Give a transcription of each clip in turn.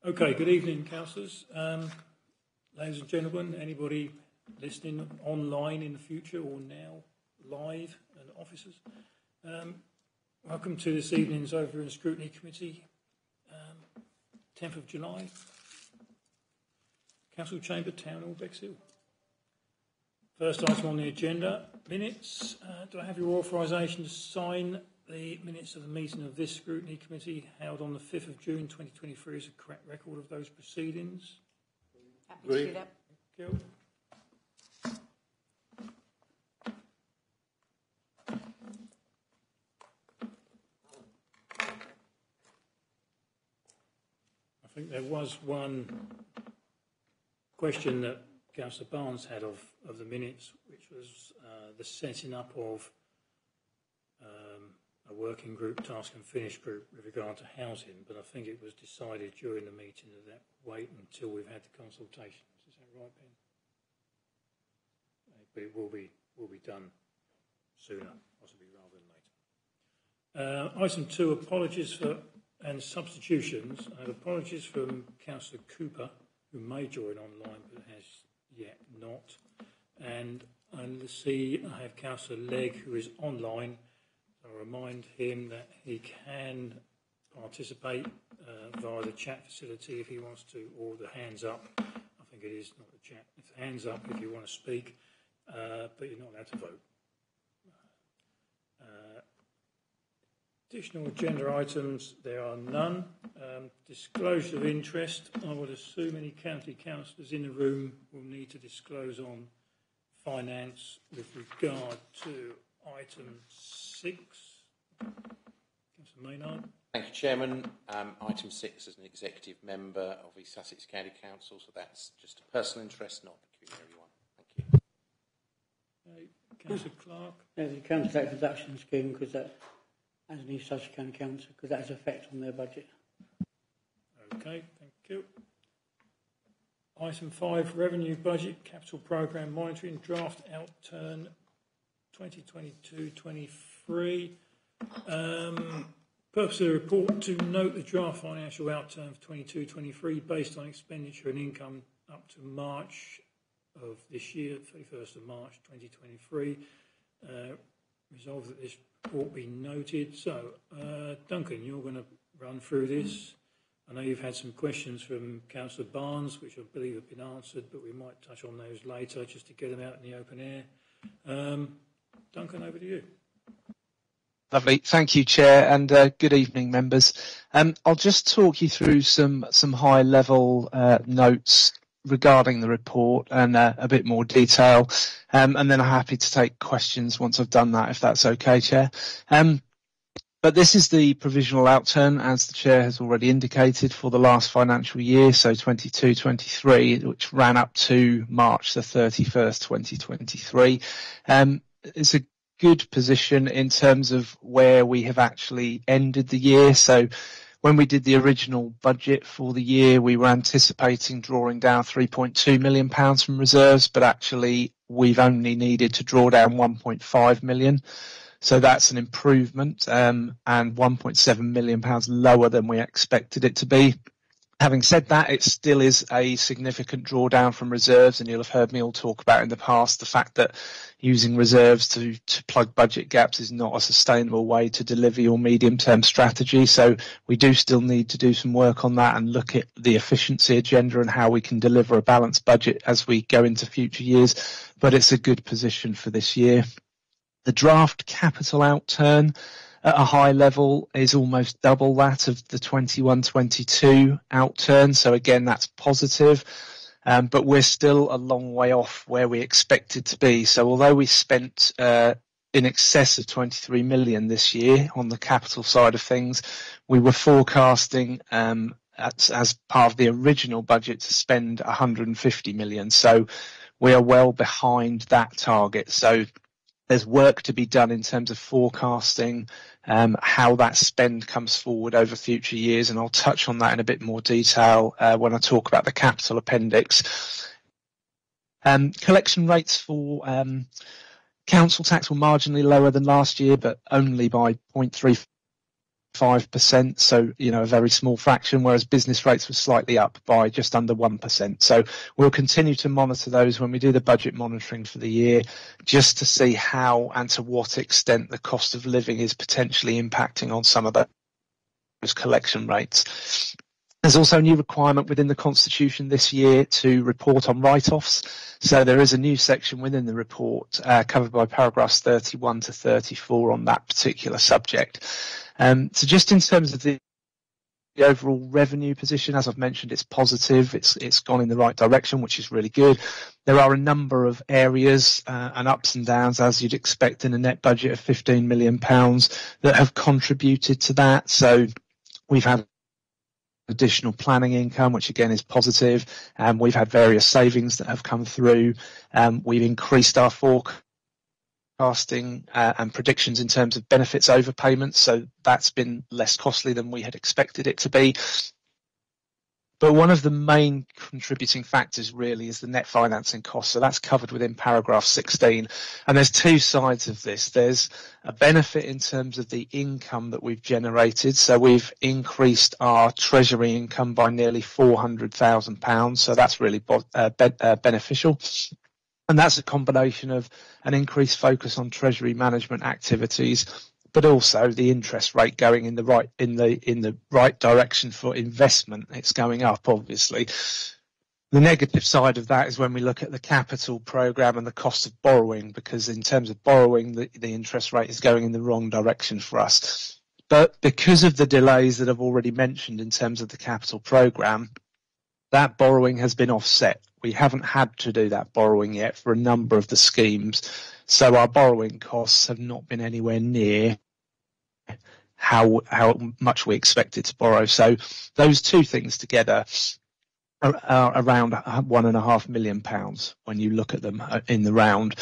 Okay, good evening, councillors. Ladies and gentlemen, anybody listening online in the future or now live, and officers, welcome to this evening's Over and Scrutiny Committee, 10th of July, Council Chamber, Town Hall, Bexhill. First item on the agenda, minutes. Do I have your authorisation to sign the minutes of the meeting of this Scrutiny Committee held on the 5th of June 2023 as a correct record of those proceedings? Happy to do that. Thank you. I think there was one question that Councillor Barnes had of the minutes, which was the setting up of a working group, task and finish group with regard to housing, but I think it was decided during the meeting that wait until we've had the consultations. Is that right, Ben? But it will be done sooner, possibly rather than later. Item 2, apologies for and substitutions. I have apologies from Councillor Cooper, who may join online but has yet not. And I see I have Councillor Legg, who is online. I'll remind him that he can participate via the chat facility if he wants to, or the hands up. I think it is not the chat. It's the hands up if you want to speak, but you're not allowed to vote. Additional agenda items, there are none. Disclosure of interest, I would assume any county councillors in the room will need to disclose on finance with regard to item 6. Councillor Maynard. Thank you, Chairman. Item 6 as an executive member of East Sussex County Council, so that's just a personal interest, not a pecuniary one. Thank you. Councillor Clark. Yeah, the council tax reduction scheme, because that, as an East Sussex County Council, because that has effect on their budget. Okay, thank you. Item 5, revenue budget, capital programme monitoring, draft outturn 2022-23. Purpose of the report, to note the draft financial outturn for 22-23 based on expenditure and income up to March of this year, 31st of March 2023. Resolve that this report be noted. So, Duncan, you're going to run through this. I know you've had some questions from Councillor Barnes, which I believe have been answered, but we might touch on those later just to get them out in the open air. Duncan, over to you. Lovely. Thank you, Chair, and good evening, members. I'll just talk you through some high-level notes regarding the report and a bit more detail, and then I'm happy to take questions once I've done that, if that's okay, Chair. But this is the provisional outturn, as the Chair has already indicated, for the last financial year, so 22-23, which ran up to March the 31st, 2023. It's a good position in terms of where we have actually ended the year. So when we did the original budget for the year, we were anticipating drawing down £3.2 million from reserves, but actually we've only needed to draw down £1.5 million. So that's an improvement, and £1.7 million lower than we expected it to be. Having said that, it still is a significant drawdown from reserves, and you'll have heard me all talk about in the past the fact that using reserves to plug budget gaps is not a sustainable way to deliver your medium-term strategy. So we do still need to do some work on that and look at the efficiency agenda and how we can deliver a balanced budget as we go into future years. But it's a good position for this year. The draft capital outturn at a high level is almost double that of the 21-22 outturn. So again, that's positive, but we're still a long way off where we expected to be. So although we spent in excess of 23 million this year on the capital side of things, we were forecasting as part of the original budget to spend 150 million. So we are well behind that target. So there's work to be done in terms of forecasting how that spend comes forward over future years, and I'll touch on that in a bit more detail when I talk about the capital appendix. Collection rates for council tax were marginally lower than last year, but only by 0.3 5%, so a very small fraction, whereas business rates were slightly up by just under 1%. So we'll continue to monitor those when we do the budget monitoring for the year, just to see how and to what extent the cost of living is potentially impacting on some of those collection rates. There's also a new requirement within the Constitution this year to report on write-offs. So there is a new section within the report covered by paragraphs 31 to 34 on that particular subject. So just in terms of the overall revenue position, as I've mentioned, it's positive. It's gone in the right direction, which is really good. There are a number of areas and ups and downs, as you'd expect in a net budget of £15 million, that have contributed to that. So we've had additional planning income, which again is positive. We've had various savings that have come through. We've increased our forecasting and predictions in terms of benefits overpayments, so that's been less costly than we had expected it to be. But one of the main contributing factors really is the net financing cost. So that's covered within paragraph 16. And there's two sides of this. There's a benefit in terms of the income that we've generated. So we've increased our treasury income by nearly £400,000. So that's really beneficial. And that's a combination of an increased focus on treasury management activities, but also the interest rate going in the right direction for investment. It's going up, obviously. The negative side of that is when we look at the capital programme and the cost of borrowing, because in terms of borrowing, the interest rate is going in the wrong direction for us. But because of the delays that I've already mentioned in terms of the capital programme, that borrowing has been offset. We haven't had to do that borrowing yet for a number of the schemes. So our borrowing costs have not been anywhere near how much we expected to borrow. So those two things together are around £1.5 million when you look at them in the round.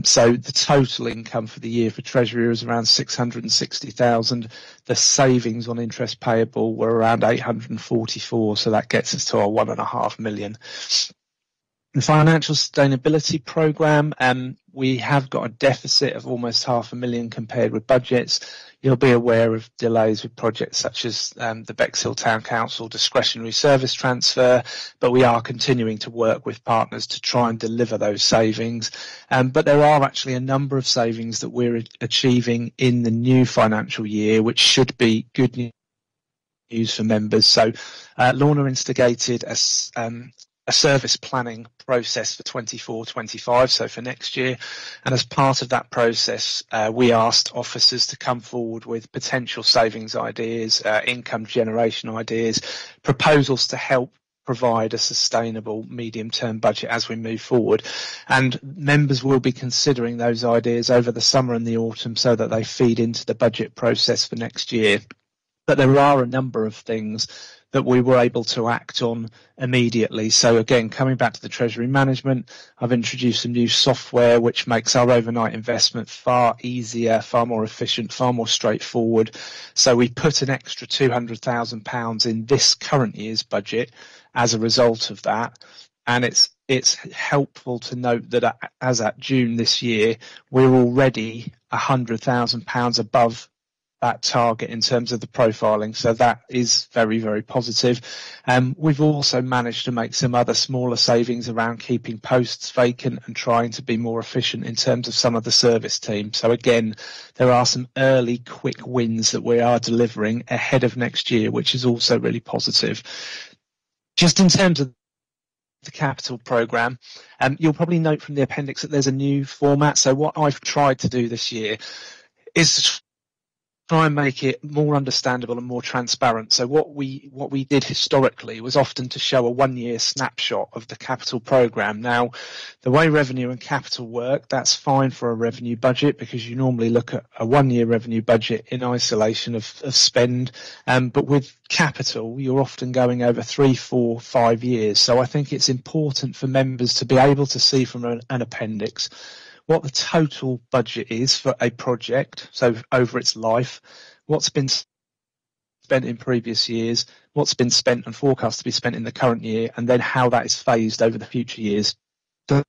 So the total income for the year for Treasury is around 660,000. The savings on interest payable were around 844, so that gets us to our £1.5 million. The financial sustainability programme, we have got a deficit of almost £500,000 compared with budgets. You'll be aware of delays with projects such as the Bexhill Town Council discretionary service transfer, but we are continuing to work with partners to try and deliver those savings. But there are actually a number of savings that we're achieving in the new financial year, which should be good news for members. So Lorna instigated a service planning process for 24-25, so for next year, and as part of that process we asked officers to come forward with potential savings ideas, income generation ideas, proposals to help provide a sustainable medium-term budget as we move forward. And members will be considering those ideas over the summer and the autumn so that they feed into the budget process for next year. But there are a number of things that we were able to act on immediately. So again, coming back to the treasury management, I've introduced some new software which makes our overnight investment far easier, far more efficient, far more straightforward. So we put an extra £200,000 in this current year's budget as a result of that. And it's helpful to note that as at June this year, we're already £100,000 above that target in terms of the profiling, so that is very, very positive. We've also managed to make some other smaller savings around keeping posts vacant and trying to be more efficient in terms of some of the service team. So again, there are some early quick wins that we are delivering ahead of next year, which is also really positive. Just in terms of the capital programme, you'll probably note from the appendix that there's a new format. So what I've tried to do this year is to try and make it more understandable and more transparent. So what we did historically was often to show a one-year snapshot of the capital programme. Now, the way revenue and capital work, that's fine for a revenue budget because you normally look at a one-year revenue budget in isolation of spend. But with capital, you're often going over 3, 4, 5 years. So I think it's important for members to be able to see from an appendix what the total budget is for a project, so over its life, what's been spent in previous years, what's been spent and forecast to be spent in the current year, and then how that is phased over the future years. So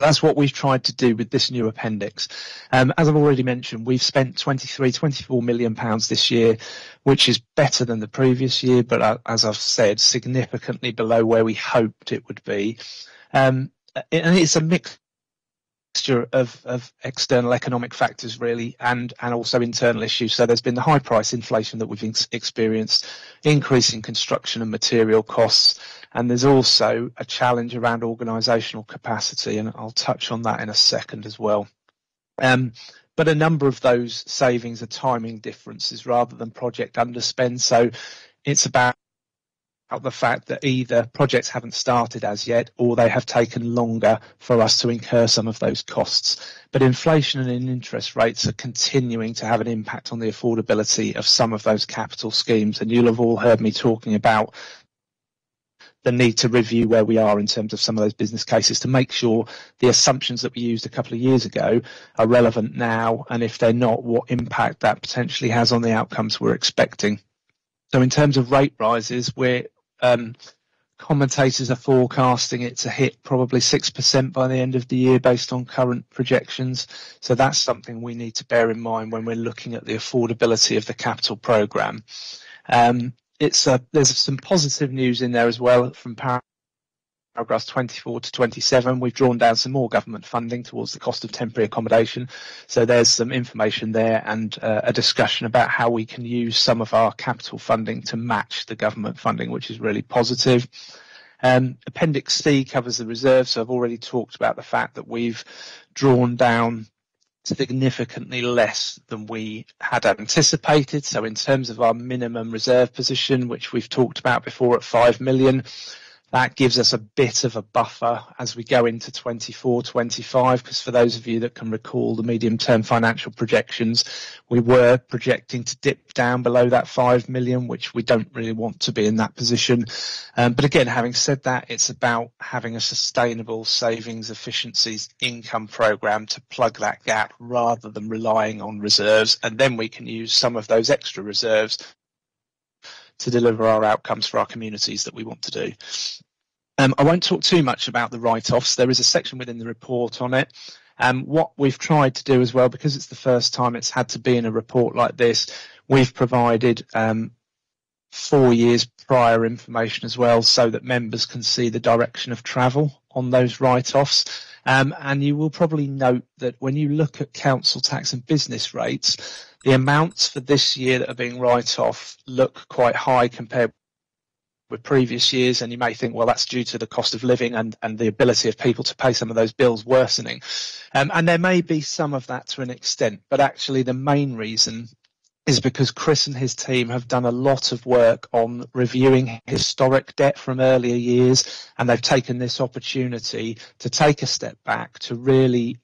That's what we've tried to do with this new appendix. As I've already mentioned, we've spent £24 million this year, which is better than the previous year, but as I've said, significantly below where we hoped it would be. And it's a mixture of external economic factors, really, and also internal issues. So there's been the high price inflation that we've experienced, increasing construction and material costs, and there's also a challenge around organisational capacity, and I'll touch on that in a second as well. But a number of those savings are timing differences rather than project underspend. So it's about the fact that either projects haven't started as yet or they have taken longer for us to incur some of those costs. But inflation and interest rates are continuing to have an impact on the affordability of some of those capital schemes, and you'll have all heard me talking about the need to review where we are in terms of some of those business cases to make sure the assumptions that we used a couple of years ago are relevant now, and if they're not, what impact that potentially has on the outcomes we're expecting. So in terms of rate rises, commentators are forecasting it to hit probably 6% by the end of the year based on current projections. So that's something we need to bear in mind when we're looking at the affordability of the capital programme. There's some positive news in there as well from paragraphs 24 to 27. We've drawn down some more government funding towards the cost of temporary accommodation. So there's some information there and a discussion about how we can use some of our capital funding to match the government funding, which is really positive. Appendix C covers the reserves. So I've already talked about the fact that we've drawn down significantly less than we had anticipated. So in terms of our minimum reserve position, which we've talked about before at 5 million, that gives us a bit of a buffer as we go into 24-25, because for those of you that can recall the medium-term financial projections, we were projecting to dip down below that 5 million, which we don't really want to be in that position. But again, having said that, it's about having a sustainable savings efficiencies income programme to plug that gap rather than relying on reserves, and then we can use some of those extra reserves to deliver our outcomes for our communities that we want to do. I won't talk too much about the write-offs. There is a section within the report on it. What we've tried to do as well, because it's the first time it's had to be in a report like this, we've provided 4 years prior information as well so that members can see the direction of travel on those write-offs. And you will probably note that when you look at council tax and business rates, the amounts for this year that are being write-off look quite high compared with previous years, and you may think, well, that's due to the cost of living and the ability of people to pay some of those bills worsening. And there may be some of that to an extent, but actually the main reason is because Chris and his team have done a lot of work on reviewing historic debt from earlier years, and they've taken this opportunity to take a step back to really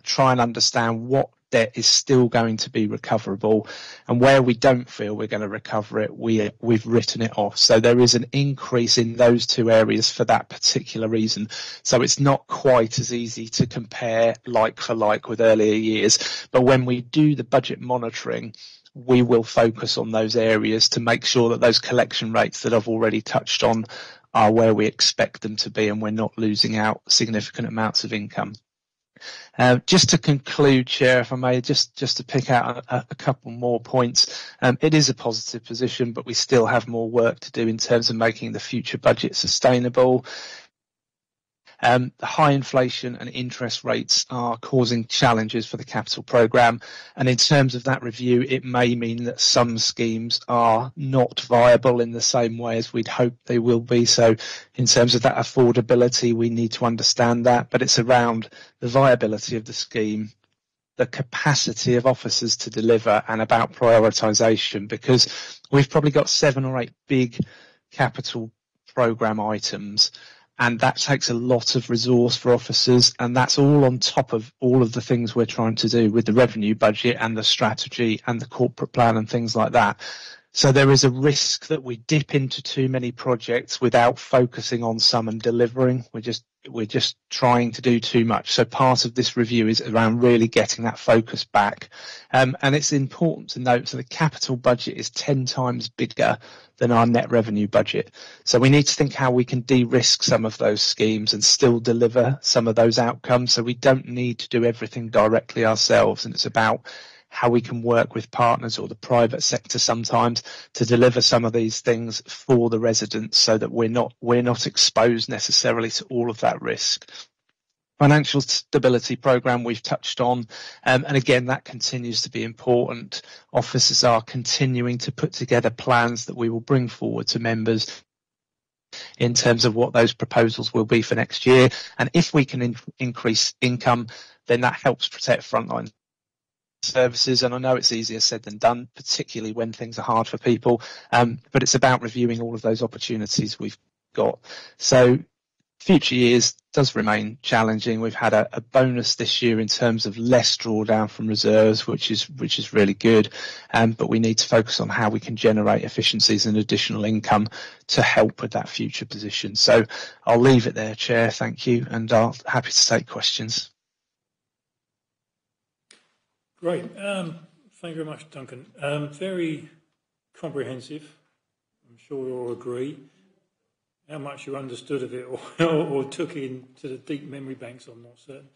try and understand what debt is still going to be recoverable, and where we don't feel we're going to recover it, we've written it off. So there is an increase in those two areas for that particular reason. So it's not quite as easy to compare like for like with earlier years, but when we do the budget monitoring, we will focus on those areas to make sure that those collection rates that I've already touched on are where we expect them to be, and we're not losing out significant amounts of income. Just to conclude, Chair, if I may, just to pick out a couple more points. It is a positive position, but we still have more work to do in terms of making the future budget sustainable. The high inflation and interest rates are causing challenges for the capital programme, and in terms of that review, it may mean that some schemes are not viable in the same way as we'd hope they will be. So in terms of that affordability, we need to understand that, but it's around the viability of the scheme, the capacity of officers to deliver, and about prioritisation, because we've probably got 7 or 8 big capital programme items, and that takes a lot of resource for officers, and that's all on top of all of the things we're trying to do with the revenue budget and the strategy and the corporate plan and things like that. So there is a risk that we dip into too many projects without focusing on some and delivering. We're just trying to do too much. So part of this review is around really getting that focus back. And it's important to note that the capital budget is 10 times bigger than our net revenue budget. So we need to think how we can de-risk some of those schemes and still deliver some of those outcomes. So we don't need to do everything directly ourselves. And it's about how we can work with partners or the private sector sometimes to deliver some of these things for the residents so that we're not exposed necessarily to all of that risk. Financial stability programme we've touched on, and again that continues to be important. Officers are continuing to put together plans that we will bring forward to members in terms of what those proposals will be for next year, and if we can increase income, then that helps protect frontline services. And I know it's easier said than done, particularly when things are hard for people, but it's about reviewing all of those opportunities we've got. So future years does remain challenging. We've had a bonus this year in terms of less drawdown from reserves, which is really good, but we need to focus on how we can generate efficiencies and additional income to help with that future position. So I'll leave it there, Chair, thank you, and I'll happy to take questions. Great. Thank you very much, Duncan. Very comprehensive. I'm sure you'll agree. How much you understood of it or took into the deep memory banks, I'm not certain.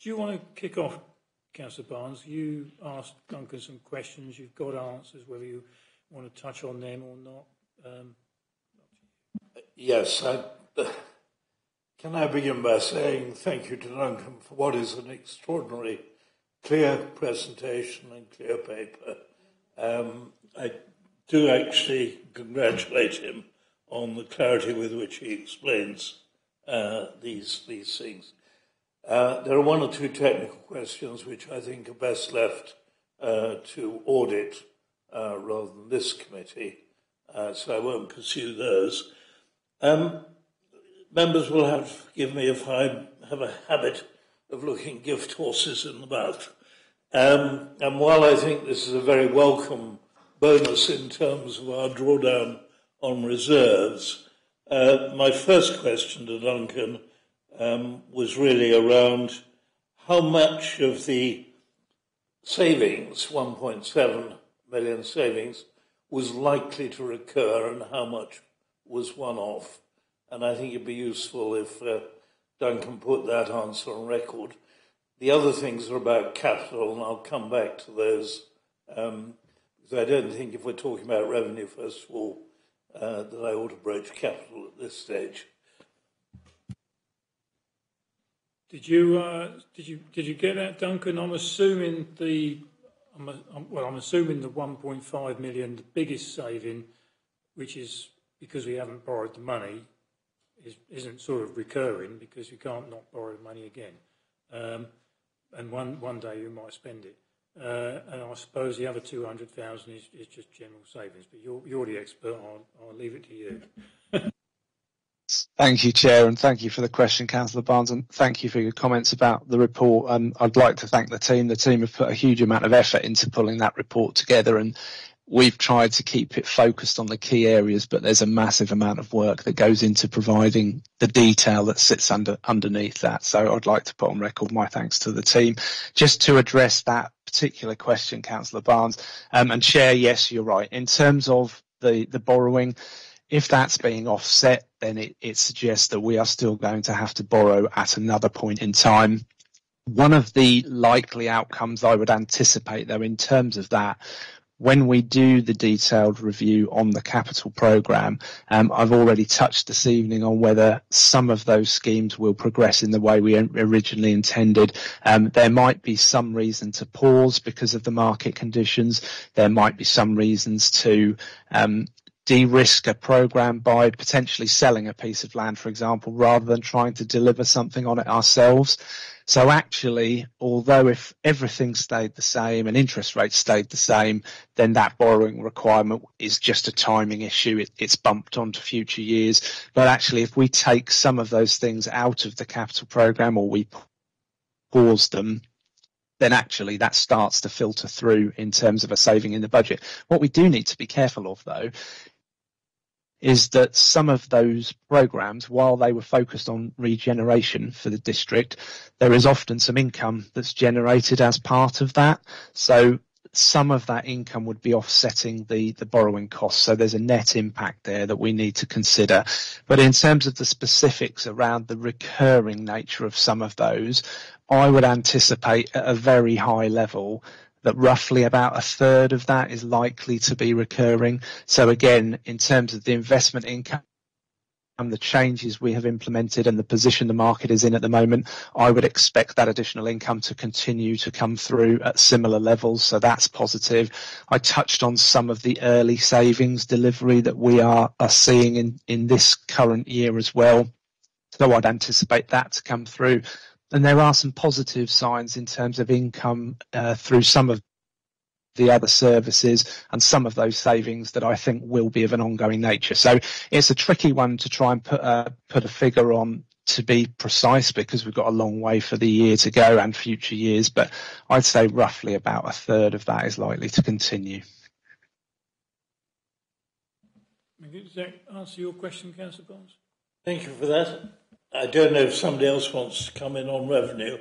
Do you want to kick off, Councillor Barnes? You asked Duncan some questions. You've got answers, whether you want to touch on them or not. Yes. Can I begin by saying thank you to Duncan for what is an extraordinary clear presentation and clear paper. I do actually congratulate him on the clarity with which he explains these things. There are one or two technical questions which I think are best left to audit rather than this committee, so I won't pursue those. Members will have to forgive me if I have a habit of looking gift horses in the mouth. And while I think this is a very welcome bonus in terms of our drawdown on reserves, my first question to Duncan was really around how much of the savings, 1.7 million savings, was likely to recur and how much was one-off. And I think it'd be useful if Duncan put that answer on record. The other things are about capital, and I'll come back to those, because I don't think if we're talking about revenue, first of all, that I ought to broach capital at this stage. Did you get that, Duncan? I'm assuming I'm assuming the 1.5 million, the biggest saving, which is because we haven't borrowed the money, isn't sort of recurring because you can't not borrow the money again. And one day you might spend it. And I suppose the other 200,000 is just general savings, but you're the expert. I'll leave it to you. Thank you, Chair, and thank you for the question, Councillor Barnes, and thank you for your comments about the report. I'd like to thank the team. The team have put a huge amount of effort into pulling that report together, and we've tried to keep it focused on the key areas, but there's a massive amount of work that goes into providing the detail that sits underneath that. So I'd like to put on record my thanks to the team. Just to address that particular question, Councillor Barnes, and Chair, yes, you're right. In terms of the borrowing, if that's being offset, then it suggests that we are still going to have to borrow at another point in time. One of the likely outcomes I would anticipate, though, in terms of that, when we do the detailed review on the capital programme, I've already touched this evening on whether some of those schemes will progress in the way we originally intended. There might be some reason to pause because of the market conditions. There might be some reasons to de-risk a programme by potentially selling a piece of land, for example, rather than trying to deliver something on it ourselves. So actually, although if everything stayed the same and interest rates stayed the same, then that borrowing requirement is just a timing issue. It's bumped onto future years. But actually, if we take some of those things out of the capital programme or we pause them, then actually that starts to filter through in terms of a saving in the budget. What we do need to be careful of, though, is that some of those programs, while they were focused on regeneration for the district, there is often some income that's generated as part of that. So some of that income would be offsetting the borrowing costs. So there's a net impact there that we need to consider. But in terms of the specifics around the recurring nature of some of those, I would anticipate at a very high level that roughly about a third of that is likely to be recurring. So again, in terms of the investment income, the changes we have implemented and the position the market is in at the moment, I would expect that additional income to continue to come through at similar levels. So that's positive. I touched on some of the early savings delivery that we are seeing in this current year as well. So I'd anticipate that to come through. And there are some positive signs in terms of income through some of the other services and some of those savings that I think will be of an ongoing nature. So it's a tricky one to try and put a figure on to be precise, because we've got a long way for the year to go and future years, but I'd say roughly about a third of that is likely to continue. Does that answer your question, Councillor Barnes? Thank you for that. I don't know if somebody else wants to come in on revenue,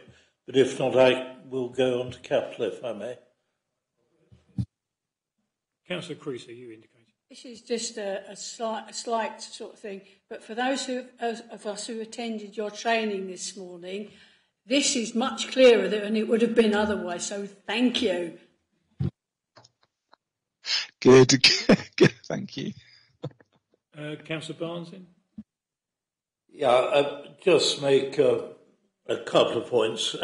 but if not, I will go on to capital, if I may. Councillor Creasy, you indicated. This is just a slight sort of thing, but for those of us who attended your training this morning, this is much clearer than it would have been otherwise, so thank you. Good, thank you. Councillor Barnes in? Yeah, I'll just make a couple of points.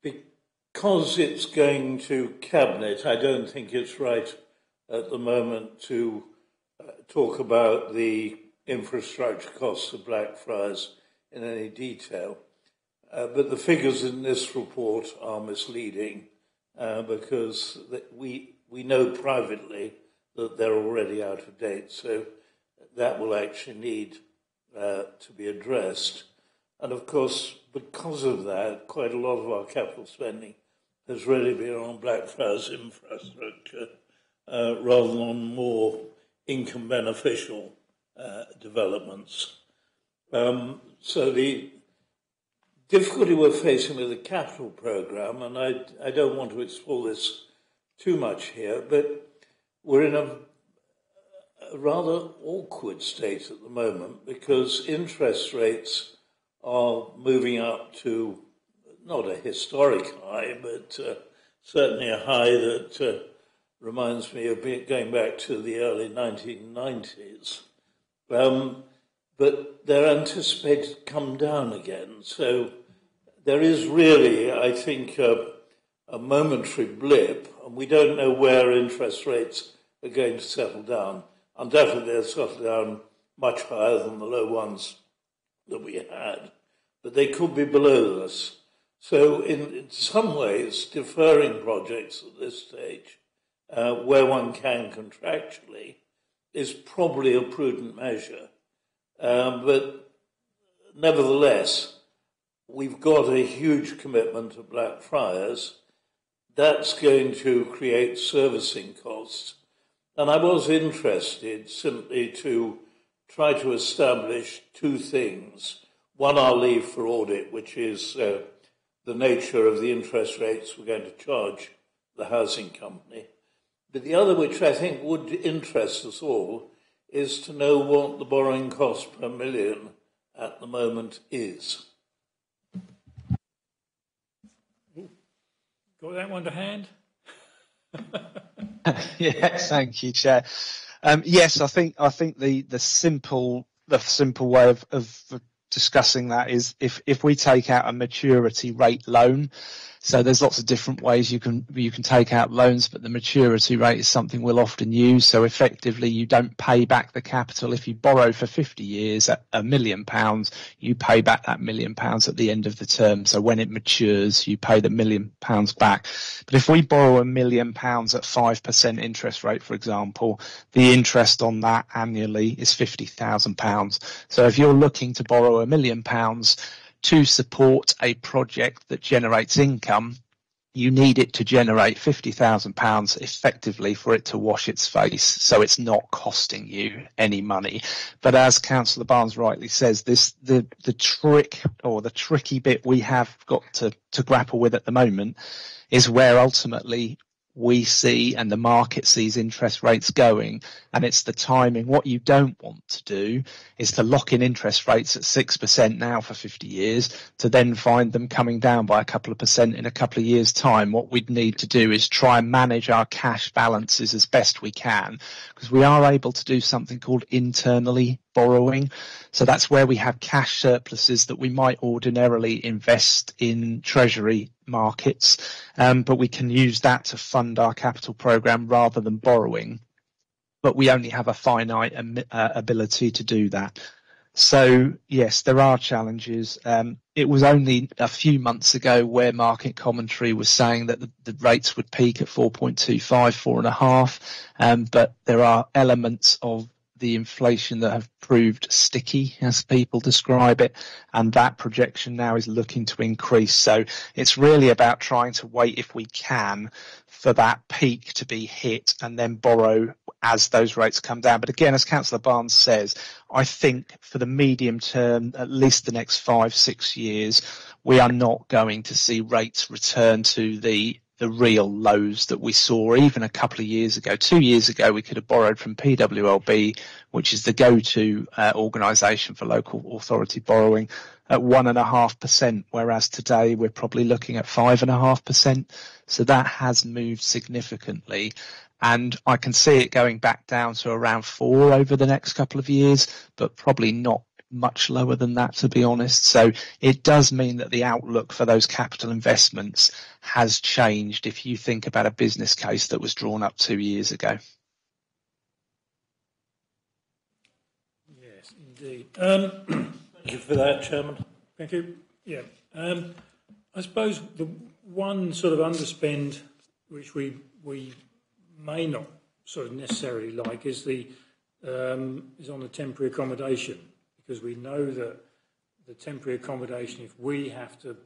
Because it's going to Cabinet, I don't think it's right at the moment to talk about the infrastructure costs of Blackfriars in any detail. But the figures in this report are misleading because we know privately that they're already out of date. So that will actually need to be addressed. And of course, because of that, quite a lot of our capital spending has really been on Blackfriars infrastructure rather than on more income beneficial developments. So the difficulty we're facing with the capital programme, and I don't want to explore this too much here, but we're in a rather awkward state at the moment because interest rates are moving up to not a historic high, but certainly a high that reminds me of going back to the early 1990s. But they're anticipated to come down again. So there is really, I think, a momentary blip, and we don't know where interest rates are going to settle down. Undoubtedly, they'll settle down much higher than the low ones that we had, but they could be below this. So in some ways, deferring projects at this stage, where one can contractually, is probably a prudent measure. But nevertheless, we've got a huge commitment to Blackfriars. That's going to create servicing costs. And I was interested simply to try to establish two things. One, I'll leave for audit, which is the nature of the interest rates we're going to charge the housing company. But the other, which I think would interest us all, is to know what the borrowing cost per million at the moment is. Got that one to hand? Yes, thank you, Chair. Yes, I think the simple way of discussing that is if we take out a maturity rate loan. So there's lots of different ways you can take out loans, but the maturity rate is something we'll often use. So effectively, you don't pay back the capital. If you borrow for 50 years at £1 million, you pay back that £1 million at the end of the term. So when it matures, you pay the £1 million back. But if we borrow £1 million at 5% interest rate, for example, the interest on that annually is £50,000. So if you're looking to borrow £1 million to support a project that generates income, you need it to generate £50,000 effectively for it to wash its face, so it's not costing you any money. But as Councillor Barnes rightly says, the trick, or the tricky bit we have got to grapple with at the moment is where ultimately we see and the market sees interest rates going, and it's the timing. What you don't want to do is to lock in interest rates at 6% now for 50 years to then find them coming down by a couple of percent in a couple of years' time. What we'd need to do is try and manage our cash balances as best we can, because we are able to do something called internally borrowing. So that's where we have cash surpluses that we might ordinarily invest in treasury markets, but we can use that to fund our capital programme rather than borrowing. But we only have a finite ability to do that. So yes, there are challenges. It was only a few months ago where market commentary was saying that the rates would peak at 4.25, 4.5, but there are elements of the inflation that have proved sticky, as people describe it, and that projection now is looking to increase. So it's really about trying to wait, if we can, for that peak to be hit and then borrow as those rates come down. But again, as Councillor Barnes says, I think for the medium term, at least the next 5-6 years, we are not going to see rates return to the real lows that we saw even a couple of years ago. 2 years ago, we could have borrowed from PWLB, which is the go-to organisation for local authority borrowing, at 1.5%, whereas today we're probably looking at 5.5%. So that has moved significantly. And I can see it going back down to around 4 over the next couple of years, but probably not much lower than that, to be honest. So it does mean that the outlook for those capital investments has changed if you think about a business case that was drawn up 2 years ago. Yes, indeed. Thank you for that, Chairman. Thank you. Yeah. I suppose the one sort of underspend which we may not sort of necessarily like is is on the temporary accommodation, because we know that the temporary accommodation, if we have to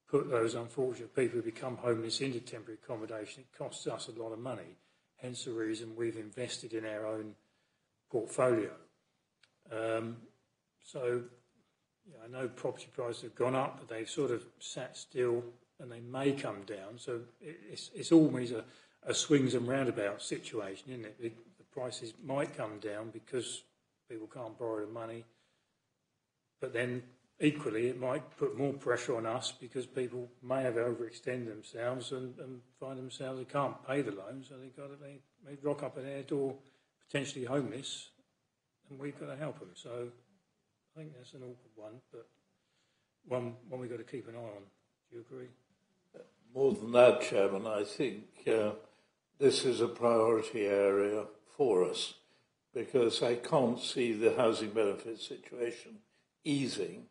put those unfortunate people who become homeless into temporary accommodation, it costs us a lot of money. Hence the reason we've invested in our own portfolio. So I know property prices have gone up, but they've sort of sat still and they may come down. So it's always a swings and roundabouts situation, isn't it? The prices might come down because people can't borrow the money, but then equally it might put more pressure on us because people may have overextended themselves and find themselves they can't pay the loan, so they rock up at our door potentially homeless, and we've got to help them. So I think that's an awkward one, but one we've got to keep an eye on. Do you agree? More than that, Chairman, I think this is a priority area for us, because I can't see the housing benefit situation easing,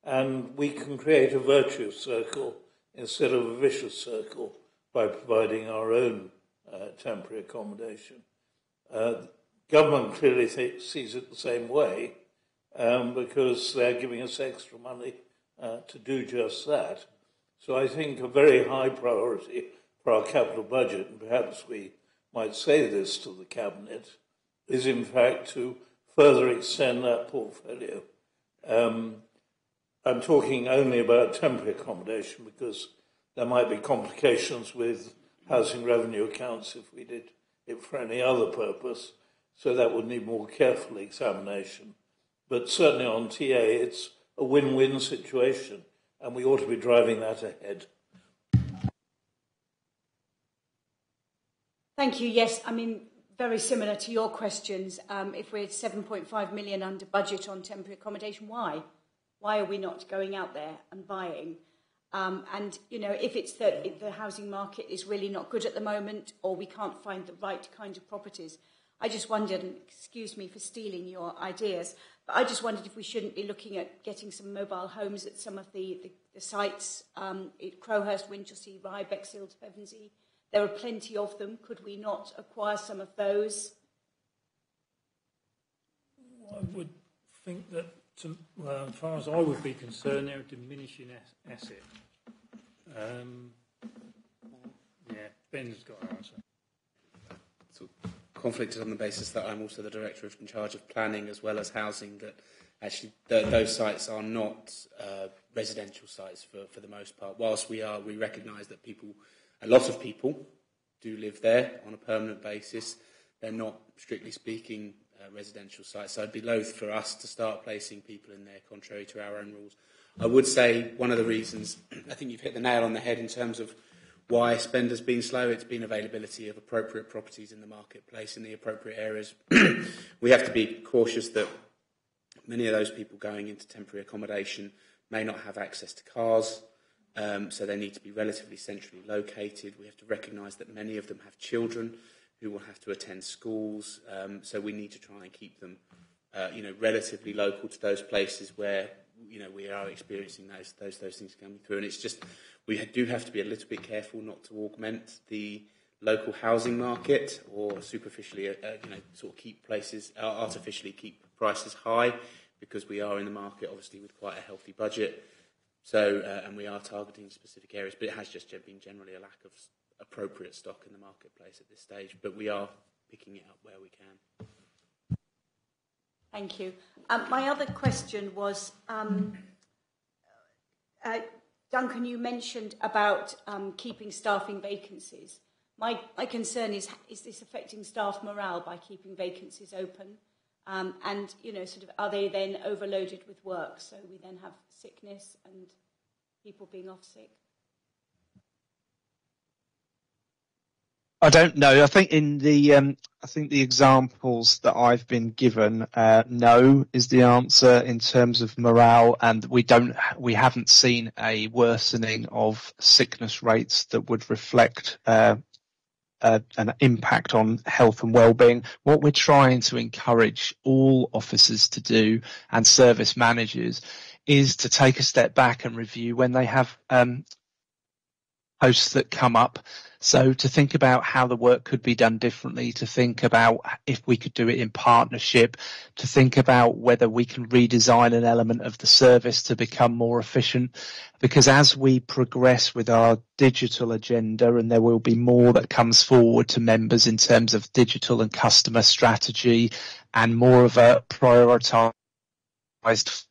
and we can create a virtuous circle instead of a vicious circle by providing our own temporary accommodation. Government clearly sees it the same way, because they're giving us extra money to do just that. So I think a very high priority for our capital budget, and perhaps we might say this to the Cabinet, is in fact to further extend that portfolio. I'm talking only about temporary accommodation because there might be complications with housing revenue accounts if we did it for any other purpose, so that would need more careful examination. But certainly on TA, it's a win-win situation, and we ought to be driving that ahead. Thank you. Yes, I mean, very similar to your questions. If we're 7.5 million under budget on temporary accommodation, why? Why are we not going out there and buying? And, you know, if it's that if the housing market is really not good at the moment, or we can't find the right kind of properties, I just wondered, and excuse me for stealing your ideas, but I just wondered if we shouldn't be looking at getting some mobile homes at some of the sites, Crowhurst, Winchelsea, Rye, Bexhill, Pevensey. There are plenty of them. Could we not acquire some of those? I would think that, as far as I would be concerned, they're a diminishing asset. Ben's got an answer. So conflict is on the basis that I'm also the director in charge of planning as well as housing, that actually those sites are not residential sites for the most part. Whilst we recognise that a lot of people do live there on a permanent basis, they're not, strictly speaking, residential sites. So I'd be loath for us to start placing people in there contrary to our own rules. I would say one of the reasons, I think you've hit the nail on the head in terms of why spend has been slow. It's been availability of appropriate properties in the marketplace in the appropriate areas. We have to be cautious that many of those people going into temporary accommodation may not have access to cars, so they need to be relatively centrally located. We have to recognise that many of them have children who will have to attend schools, so we need to try and keep them relatively local to those places where we are experiencing those things coming through. And it's just, we do have to be a little bit careful not to augment the local housing market or superficially, sort of artificially keep prices high, because we are in the market obviously with quite a healthy budget. So, and we are targeting specific areas, but it has just been generally a lack of appropriate stock in the marketplace at this stage. But we are picking it up where we can. Thank you. My other question was, Duncan, you mentioned about keeping staffing vacancies. My concern is this affecting staff morale by keeping vacancies open? And, sort of, are they then overloaded with work? So we then have sickness and people being off sick? I don't know. I think the examples that I've been given, no is the answer in terms of morale, and we haven't seen a worsening of sickness rates that would reflect an impact on health and well-being. What we're trying to encourage all officers to do, and service managers, is to take a step back and review when they have posts that come up. So to think about how the work could be done differently, to think about if we could do it in partnership, to think about whether we can redesign an element of the service to become more efficient. Because as we progress with our digital agenda, and there will be more that comes forward to members in terms of digital and customer strategy, and more of a prioritised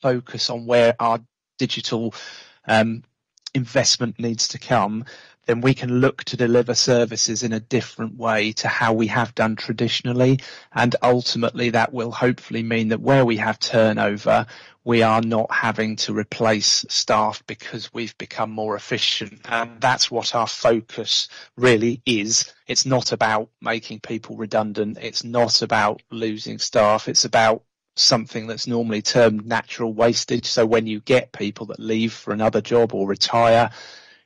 focus on where our digital investment needs to come, then we can look to deliver services in a different way to how we have done traditionally. And ultimately that will hopefully mean that where we have turnover, we are not having to replace staff because we've become more efficient. And that's what our focus really is. It's not about making people redundant. It's not about losing staff. It's about something that's normally termed natural wastage. So when you get people that leave for another job or retire,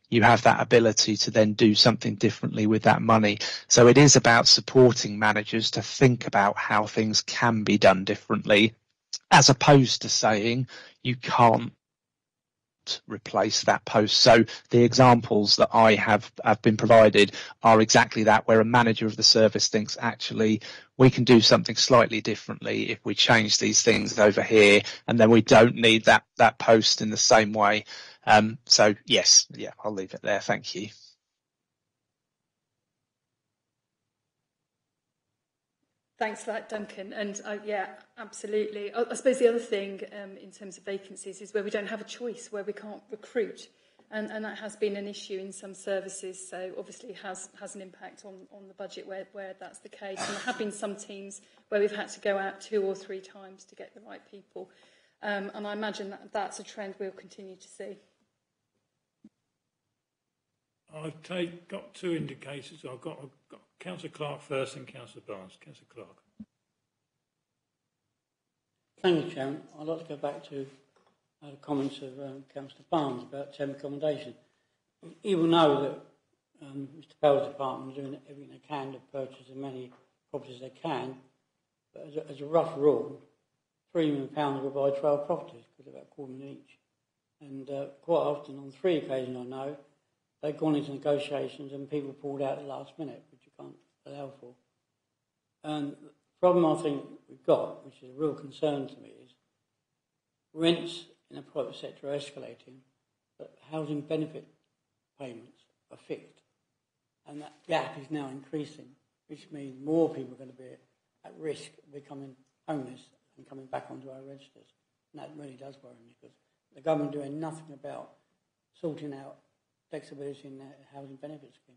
you have that ability to then do something differently with that money. So it is about supporting managers to think about how things can be done differently, as opposed to saying you can't replace that post. So the examples that I have been provided are exactly that, where a manager of the service thinks actually we can do something slightly differently if we change these things over here, and then we don't need that post in the same way. So yes, I'll leave it there. Thank you. Thanks for that, Duncan. And absolutely. I suppose the other thing in terms of vacancies is where we don't have a choice, where we can't recruit. And that has been an issue in some services. So obviously it has an impact on the budget where that's the case. And there have been some teams where we've had to go out 2 or 3 times to get the right people. And I imagine that's a trend we'll continue to see. I've got 2 indicators. I've got Councillor Clark first and Councillor Barnes. Councillor Clark. Thank you, Chairman. I'd like to go back to the comments of Councillor Barnes about temporary accommodation. You will know that Mr Pell's department is doing everything they can to purchase as many properties as they can, but as a rough rule, £3 million will buy 12 properties, because they're about £250,000 each. And quite often, on 3 occasions I know, they've gone into negotiations and people pulled out at the last minute, which you can't allow for. And the problem I think we've got, which is a real concern to me, is rents in the private sector are escalating, but housing benefit payments are fixed. and that gap is now increasing, which means more people are going to be at risk of becoming homeless and coming back onto our registers. And that really does worry me, because the government doing nothing about sorting out flexibility in their housing benefit scheme.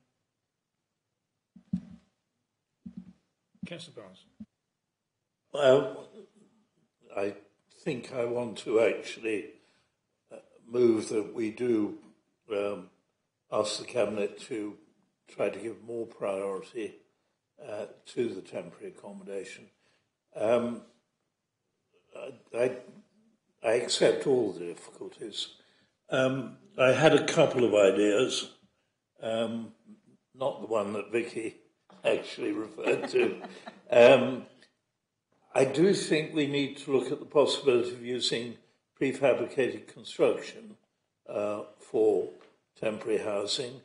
Councillor Barnes. Well, I think I want to actually move that we do ask the Cabinet to try to give more priority to the temporary accommodation. I accept all the difficulties. I had a couple of ideas, not the one that Vicky actually referred to. I do think we need to look at the possibility of using prefabricated construction for temporary housing.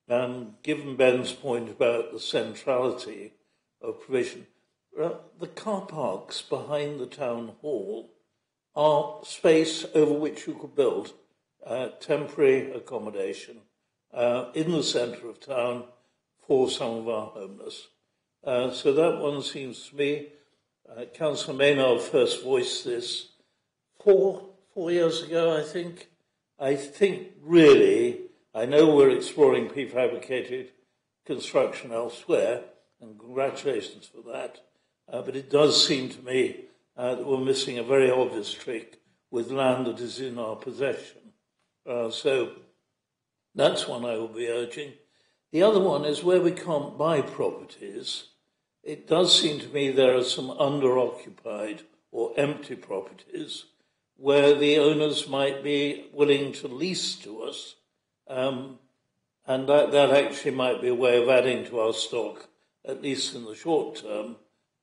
And given Ben's point about the centrality of provision, the car parks behind the town hall are space over which you could build temporary accommodation in the centre of town for some of our homeless. So that one seems to me, Councillor Maynard first voiced this four years ago, I think. I think really, I know we're exploring prefabricated construction elsewhere, and congratulations for that, but it does seem to me that we're missing a very obvious trick with land that is in our possession. So that's one I will be urging. The other one is where we can't buy properties. It does seem to me there are some under-occupied or empty properties where the owners might be willing to lease to us, and that actually might be a way of adding to our stock, at least in the short term.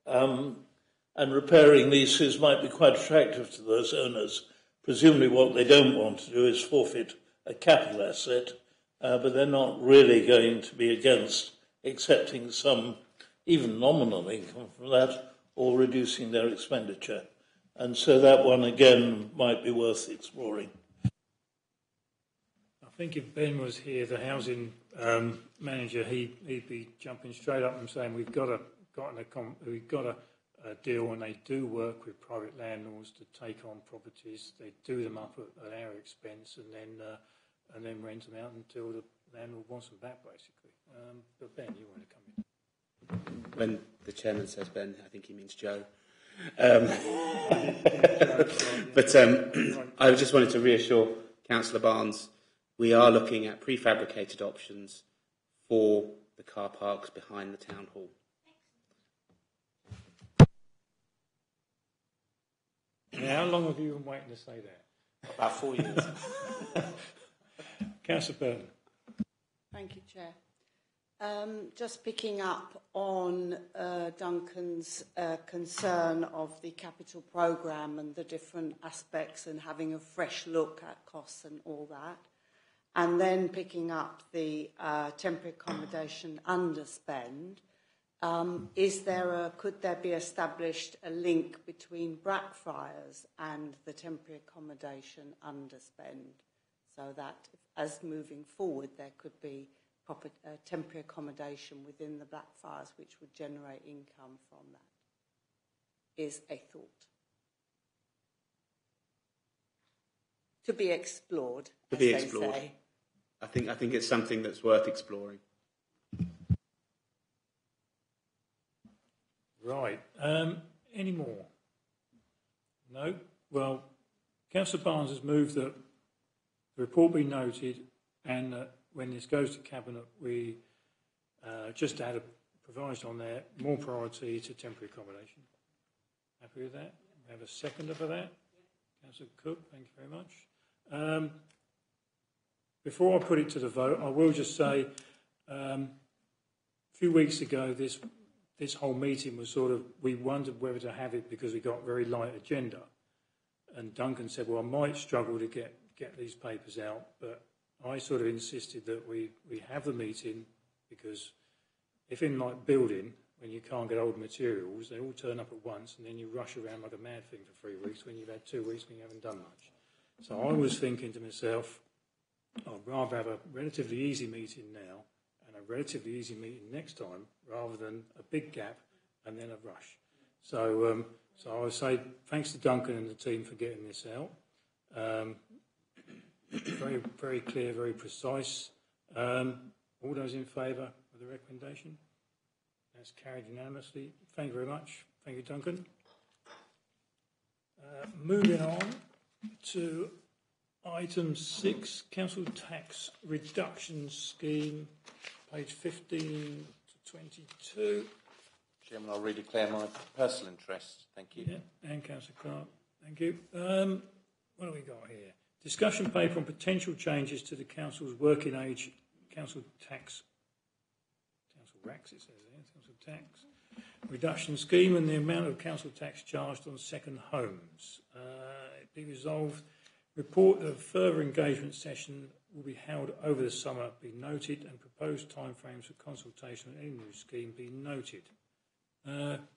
And repairing leases might be quite attractive to those owners. Presumably what they don't want to do is forfeit a capital asset, but they're not really going to be against accepting some, even nominal income from that, or reducing their expenditure. And so that one, again, might be worth exploring. I think if Ben was here, the housing manager, he'd be jumping straight up and saying we've got a deal, and they do work with private landlords to take on properties. They do them up at our expense, and then rent them out until the landlord wants them back, basically. But Ben, you want to come in? When the chairman says Ben, I think he means Joe. But I just wanted to reassure Councillor Barnes, we are looking at prefabricated options for the car parks behind the town hall. Now, how long have you been waiting to say that? About 4 years. Councillor Burton. Thank you, Chair. Just picking up on Duncan's concern of the capital programme and the different aspects and having a fresh look at costs and all that, and then picking up the temporary accommodation underspend, could there be established a link between Blackfriars and the temporary accommodation underspend, so that as moving forward there could be proper temporary accommodation within the Blackfriars which would generate income from that, is a thought. To be explored, to be explored. Say. I think it's something that's worth exploring. Right. Any more? No? Well, Councillor Barnes has moved that the report be noted, and that when this goes to Cabinet, we just add a proviso on there, more priority to temporary accommodation. Happy with that? We have a seconder for that. Councillor Cook, thank you very much. Before I put it to the vote, I will just say a few weeks ago this whole meeting was sort of, we wondered whether to have it because we got a very light agenda. And Duncan said, well, I might struggle to get these papers out, but I sort of insisted that we have the meeting, because if in like building, when you can't get old materials, they all turn up at once and then you rush around like a mad thing for 3 weeks when you've had 2 weeks and you haven't done much. So I was thinking to myself, I'd rather have a relatively easy meeting now and a relatively easy meeting next time, rather than a big gap and then a rush. So, I would say thanks to Duncan and the team for getting this out. Very, very clear, very precise. All those in favour of the recommendation? That's carried unanimously. Thank you very much. Thank you, Duncan. Moving on to item 6, Council Tax Reduction Scheme, page 15 to 22. Chairman, I'll redeclare my personal interest. Thank you. Yeah, and Councillor Clark. Thank you. What have we got here? Discussion paper on potential changes to the Council's working age Council Tax, Council RACS it says there, Council Tax Reduction Scheme and the amount of Council tax charged on second homes. It be resolved, report of further engagement session will be held over the summer, be noted, and proposed timeframes for consultation on any new scheme be noted.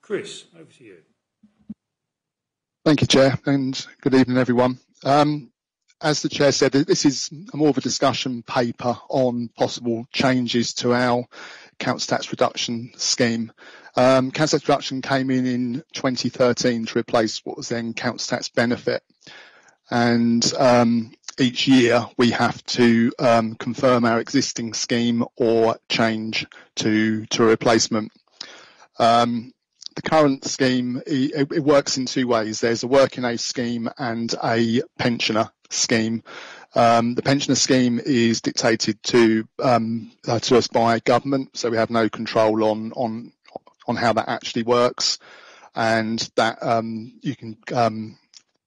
Chris, over to you. Thank you, Chair, and good evening, everyone. As the Chair said, this is more of a discussion paper on possible changes to our council tax reduction scheme. Council tax reduction came in 2013 to replace what was then council tax benefit. And each year we have to confirm our existing scheme or change to a replacement. The current scheme, it works in two ways. There's a working age scheme and a pensioner scheme. The pensioner scheme is dictated to us by government, so we have no control on how that actually works, and that you can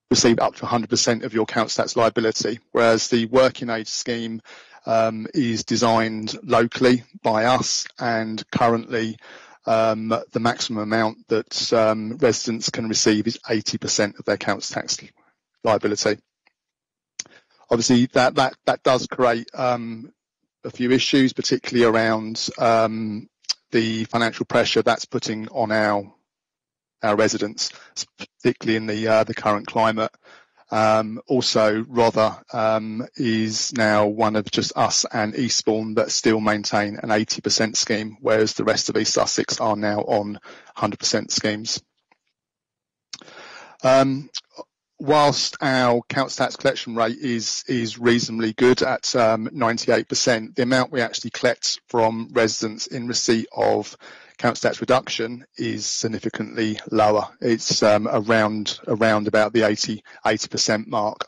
receive up to 100% of your council tax liability, whereas the working age scheme is designed locally by us, and currently the maximum amount that residents can receive is 80% of their council tax liability. Obviously, that does create a few issues, particularly around the financial pressure that's putting on our residents, particularly in the current climate. Also, Rother is now one of just us and Eastbourne that still maintain an 80% scheme, whereas the rest of East Sussex are now on 100% schemes. Whilst our council tax collection rate is reasonably good at 98%, the amount we actually collect from residents in receipt of council tax reduction is significantly lower. It's around about the 80% mark.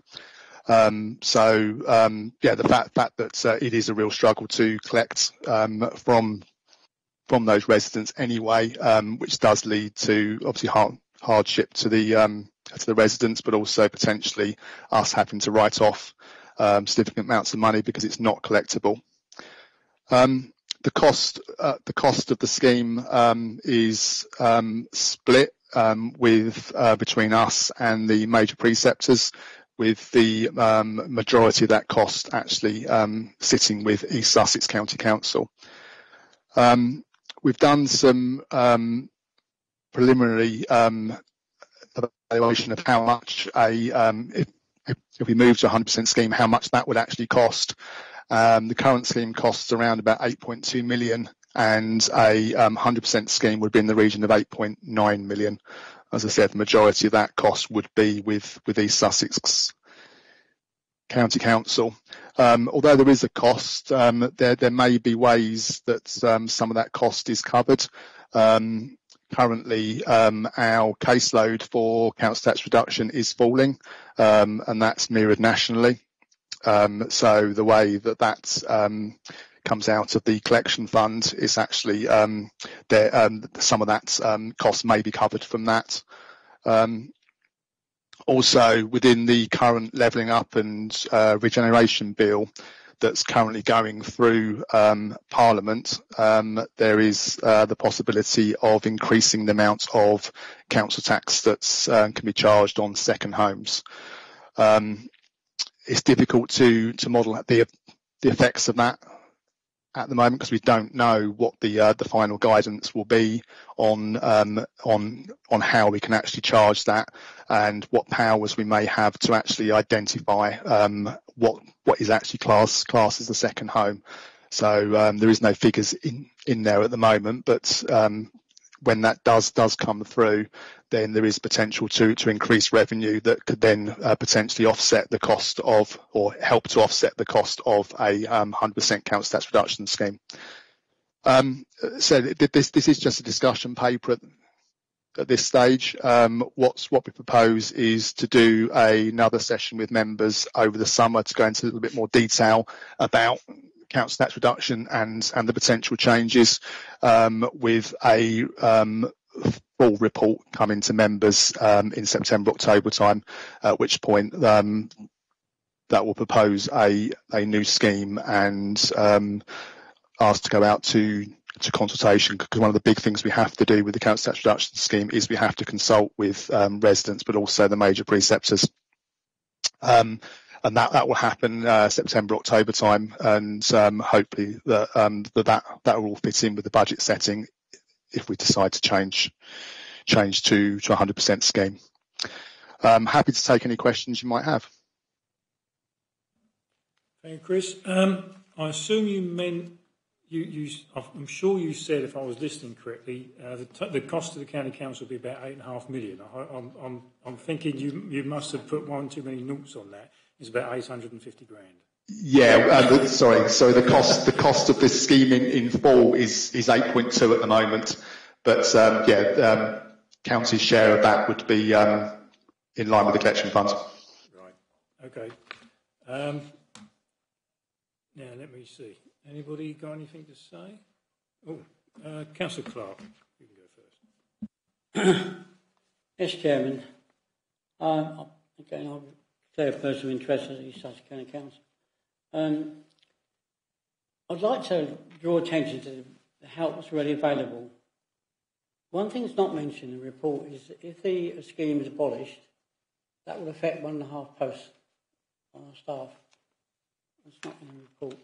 The fact that it is a real struggle to collect from those residents anyway, which does lead to obviously hardship to the residents, but also potentially us having to write off significant amounts of money because it's not collectible. The cost of the scheme is split between us and the major preceptors, with the majority of that cost actually sitting with East Sussex County Council. We've done some preliminary evaluation of how much if we move to a 100% scheme, how much that would actually cost. The current scheme costs around about 8.2 million, and a 100% scheme would be in the region of 8.9 million. As I said, the majority of that cost would be with East Sussex County Council. Although there is a cost, there may be ways that some of that cost is covered. Currently, our caseload for council tax reduction is falling, and that's mirrored nationally. So the way that comes out of the collection fund is actually some of that cost may be covered from that. Also, within the current levelling up and regeneration bill that's currently going through Parliament, there is the possibility of increasing the amount of council tax that can be charged on second homes. It's difficult to model the effects of that at the moment because we don't know what the final guidance will be on how we can actually charge that and what powers we may have to actually identify what is actually classed as a second home. So there is no figures in there at the moment, but when that does come through, then there is potential to increase revenue that could then potentially offset the cost of, or help to offset the cost of a 100% council tax reduction scheme. So this is just a discussion paper at this stage. What we propose is to do another session with members over the summer to go into a little bit more detail about council tax reduction and the potential changes, with a full report coming to members in September, October time, at which point that will propose a new scheme and ask to go out to consultation, because one of the big things we have to do with the council tax reduction scheme is we have to consult with residents, but also the major preceptors. And that will happen September, October time, and hopefully that will all fit in with the budget setting if we decide to change to a 100% scheme. Happy to take any questions you might have. Thank you, Chris. I assume you meant, I'm sure you said, if I was listening correctly, the cost of the county council would be about $8.5 million. I'm thinking you must have put one too many noughts on that. It's about 850 grand. Yeah, sorry. So the cost of this scheme in full is 8.2 at the moment, but county's share of that would be in line with the collection funds. Right. Okay. Now let me see. Anybody got anything to say? Oh, Councillor Clark, you can go first. Yes, Chairman. Again, I'll declare a personal interest as East Sussex County Council. I'd like to draw attention to the help that's already available. One thing that's not mentioned in the report is that if the scheme is abolished, that will affect 1.5 posts on our staff. That's not in the report.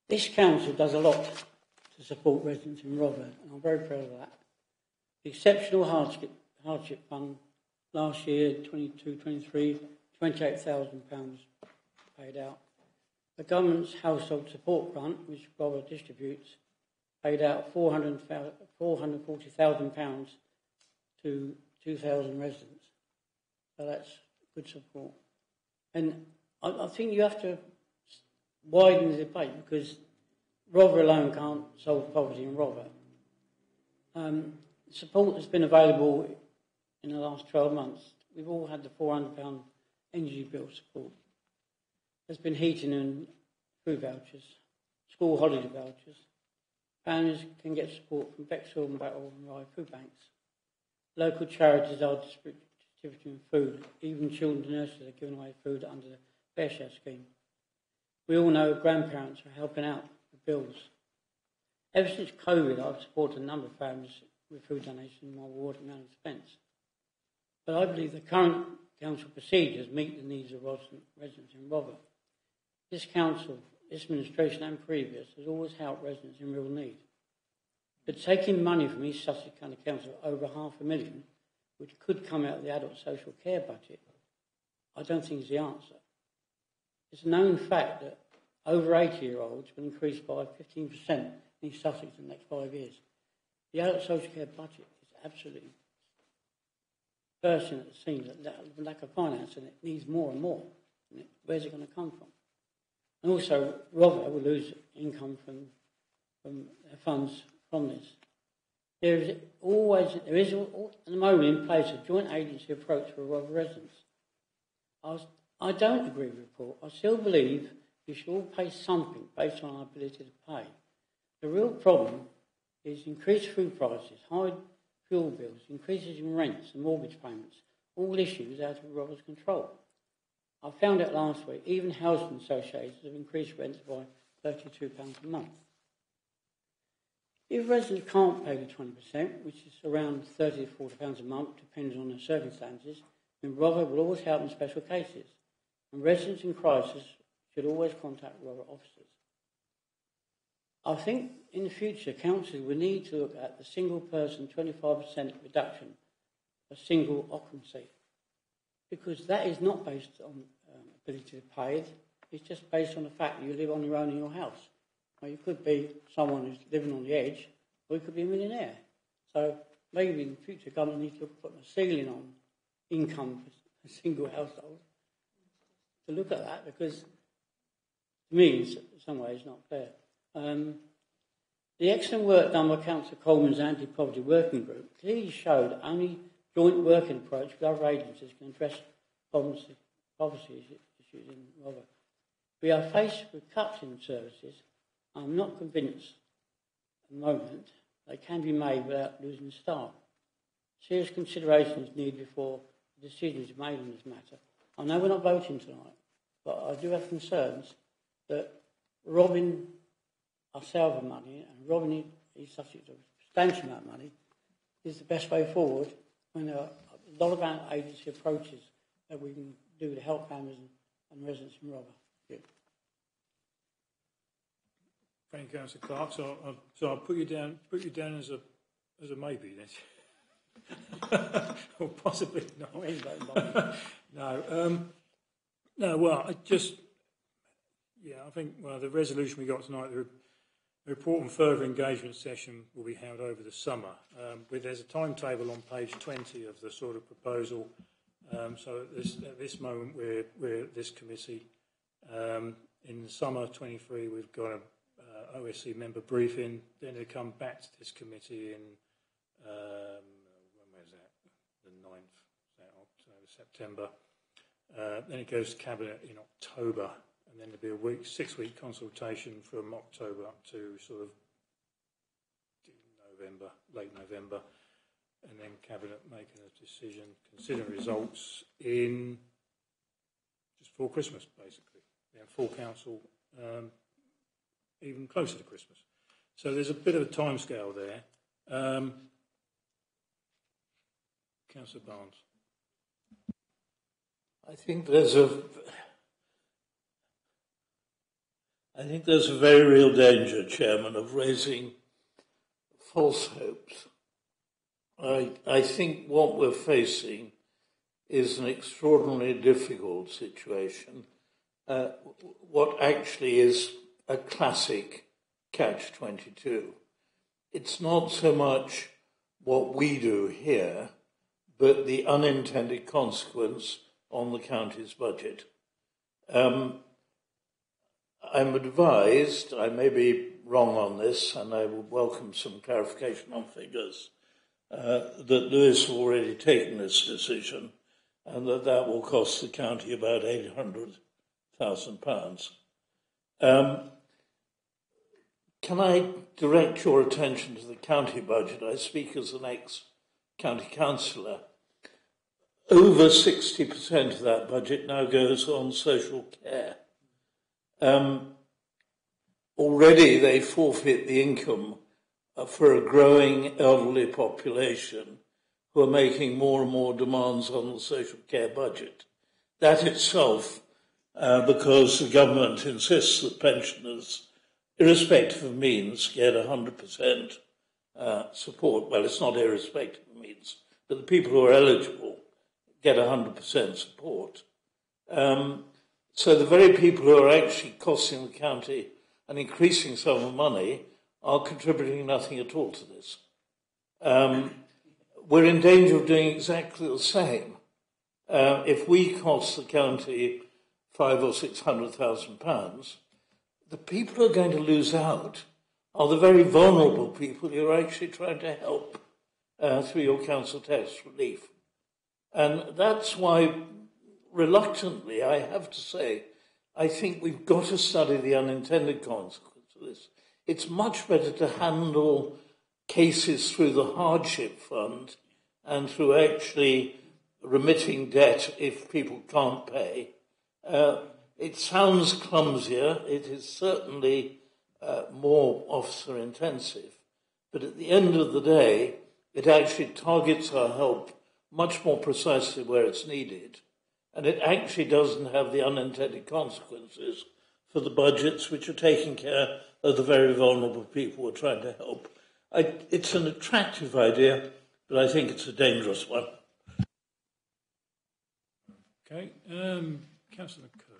This council does a lot to support residents in Rother, and I'm very proud of that. The exceptional hardship fund last year, 22-23, £28,000 paid out. The government's household support grant, which Rother distributes, paid out £440,000 to 2,000 residents. So that's good support. And I think you have to widen the debate, because Rother alone can't solve poverty in Rother. Support that's been available in the last 12 months, we've all had the £400 energy bill support. There's been heating and food vouchers, school holiday vouchers. Families can get support from Bexhill and Battle and Rye food banks. Local charities are distributing food. Even children's nurseries are giving away food under the Fair Share scheme. We all know grandparents are helping out with bills. Ever since COVID, I've supported a number of families with food donations in my ward at Mount Spence. But I believe the current council procedures meet the needs of residents in Rother. This council, this administration and previous, has always helped residents in real need. But taking money from East Sussex County Council, over $500,000, which could come out of the adult social care budget, I don't think is the answer. It's a known fact that over 80-year-olds will increase by 15% in East Sussex in the next 5 years. The adult social care budget is absolutely bursting at the seams, the lack of finance, and it needs more and more. Where's it going to come from? And also, Rother will lose income from funds from this. There is at the moment in place a joint agency approach for Rother residents. I don't agree with the report. I still believe we should all pay something based on our ability to pay. The real problem is increased food prices, high fuel bills, increases in rents and mortgage payments, all issues out of Rother's control. I found out last week, even housing associations have increased rents by £32 a month. If residents can't pay the 20%, which is around £30 to £40 a month, depending on their circumstances, then Rother will always help in special cases. And residents in crisis should always contact Rother officers. I think in the future, councils will need to look at the single person 25% reduction for single occupancy, because that is not based on ability to pay it. It's just based on the fact that you live on your own in your house. Now, you could be someone who's living on the edge, or you could be a millionaire. So maybe in the future, government needs to look at putting a ceiling on income for a single household to look at that, because to me, in some ways, it's not fair. The excellent work done by Councillor Coleman's anti-poverty working group clearly showed only joint working approach with other agencies can address poverty issues in Rother. We are faced with cuts in services. I'm not convinced at the moment they can be made without losing staff. Serious consideration is needed before a decision is made on this matter. I know we're not voting tonight, but I do have concerns that robbing ourselves of money and robbing East Sussex of a substantial amount of money is the best way forward when there are a lot of agency approaches that we can do to help families and residents in Rother. Thank you, Councillor Clark. So I'll put you down as a maybe then. Or possibly not. No. Well, I think the resolution we got tonight, the report and further engagement session will be held over the summer. There's a timetable on page 20 of the sort of proposal. So at this moment, we're this committee. In the summer 23, we've got a OSC member briefing. Then they come back to this committee in when was that? The 9th, September. Then it goes to Cabinet in October, and then there'll be a 6-week consultation from October up to sort of November, late November, and then Cabinet making a decision, considering results in just before Christmas, basically. Then full council even closer to Christmas. So there's a bit of a timescale there. Councillor Barnes. I think there's a very real danger, Chairman, of raising false hopes. I think what we're facing is an extraordinarily difficult situation. What actually is a classic catch-22. It's not so much what we do here, but the unintended consequence on the county's budget. I'm advised, I may be wrong on this, and I would welcome some clarification on figures, that Lewis has already taken this decision, and that will cost the county about £800,000. Can I direct your attention to the county budget? I speak as an ex-county councillor. Over 60% of that budget now goes on social care. Already they forfeit the income for a growing elderly population who are making more and more demands on the social care budget. That itself, because the government insists that pensioners, irrespective of means, get 100% support. Well, it's not irrespective of means, but the people who are eligible get 100% support. So the very people who are actually costing the county an increasing sum of money are contributing nothing at all to this. We're in danger of doing exactly the same. If we cost the county £500,000 or £600,000, the people who are going to lose out are the very vulnerable people you're actually trying to help through your council tax relief. And that's why, reluctantly, I have to say, I think we've got to study the unintended consequence of this. It's much better to handle cases through the hardship fund and through actually remitting debt if people can't pay. It sounds clumsier. It is certainly more officer intensive. But at the end of the day, it actually targets our help much more precisely where it's needed. And it actually doesn't have the unintended consequences for the budgets which are taking care of the very vulnerable people we're trying to help. It's an attractive idea, but I think it's a dangerous one. Okay, Councillor Kirk.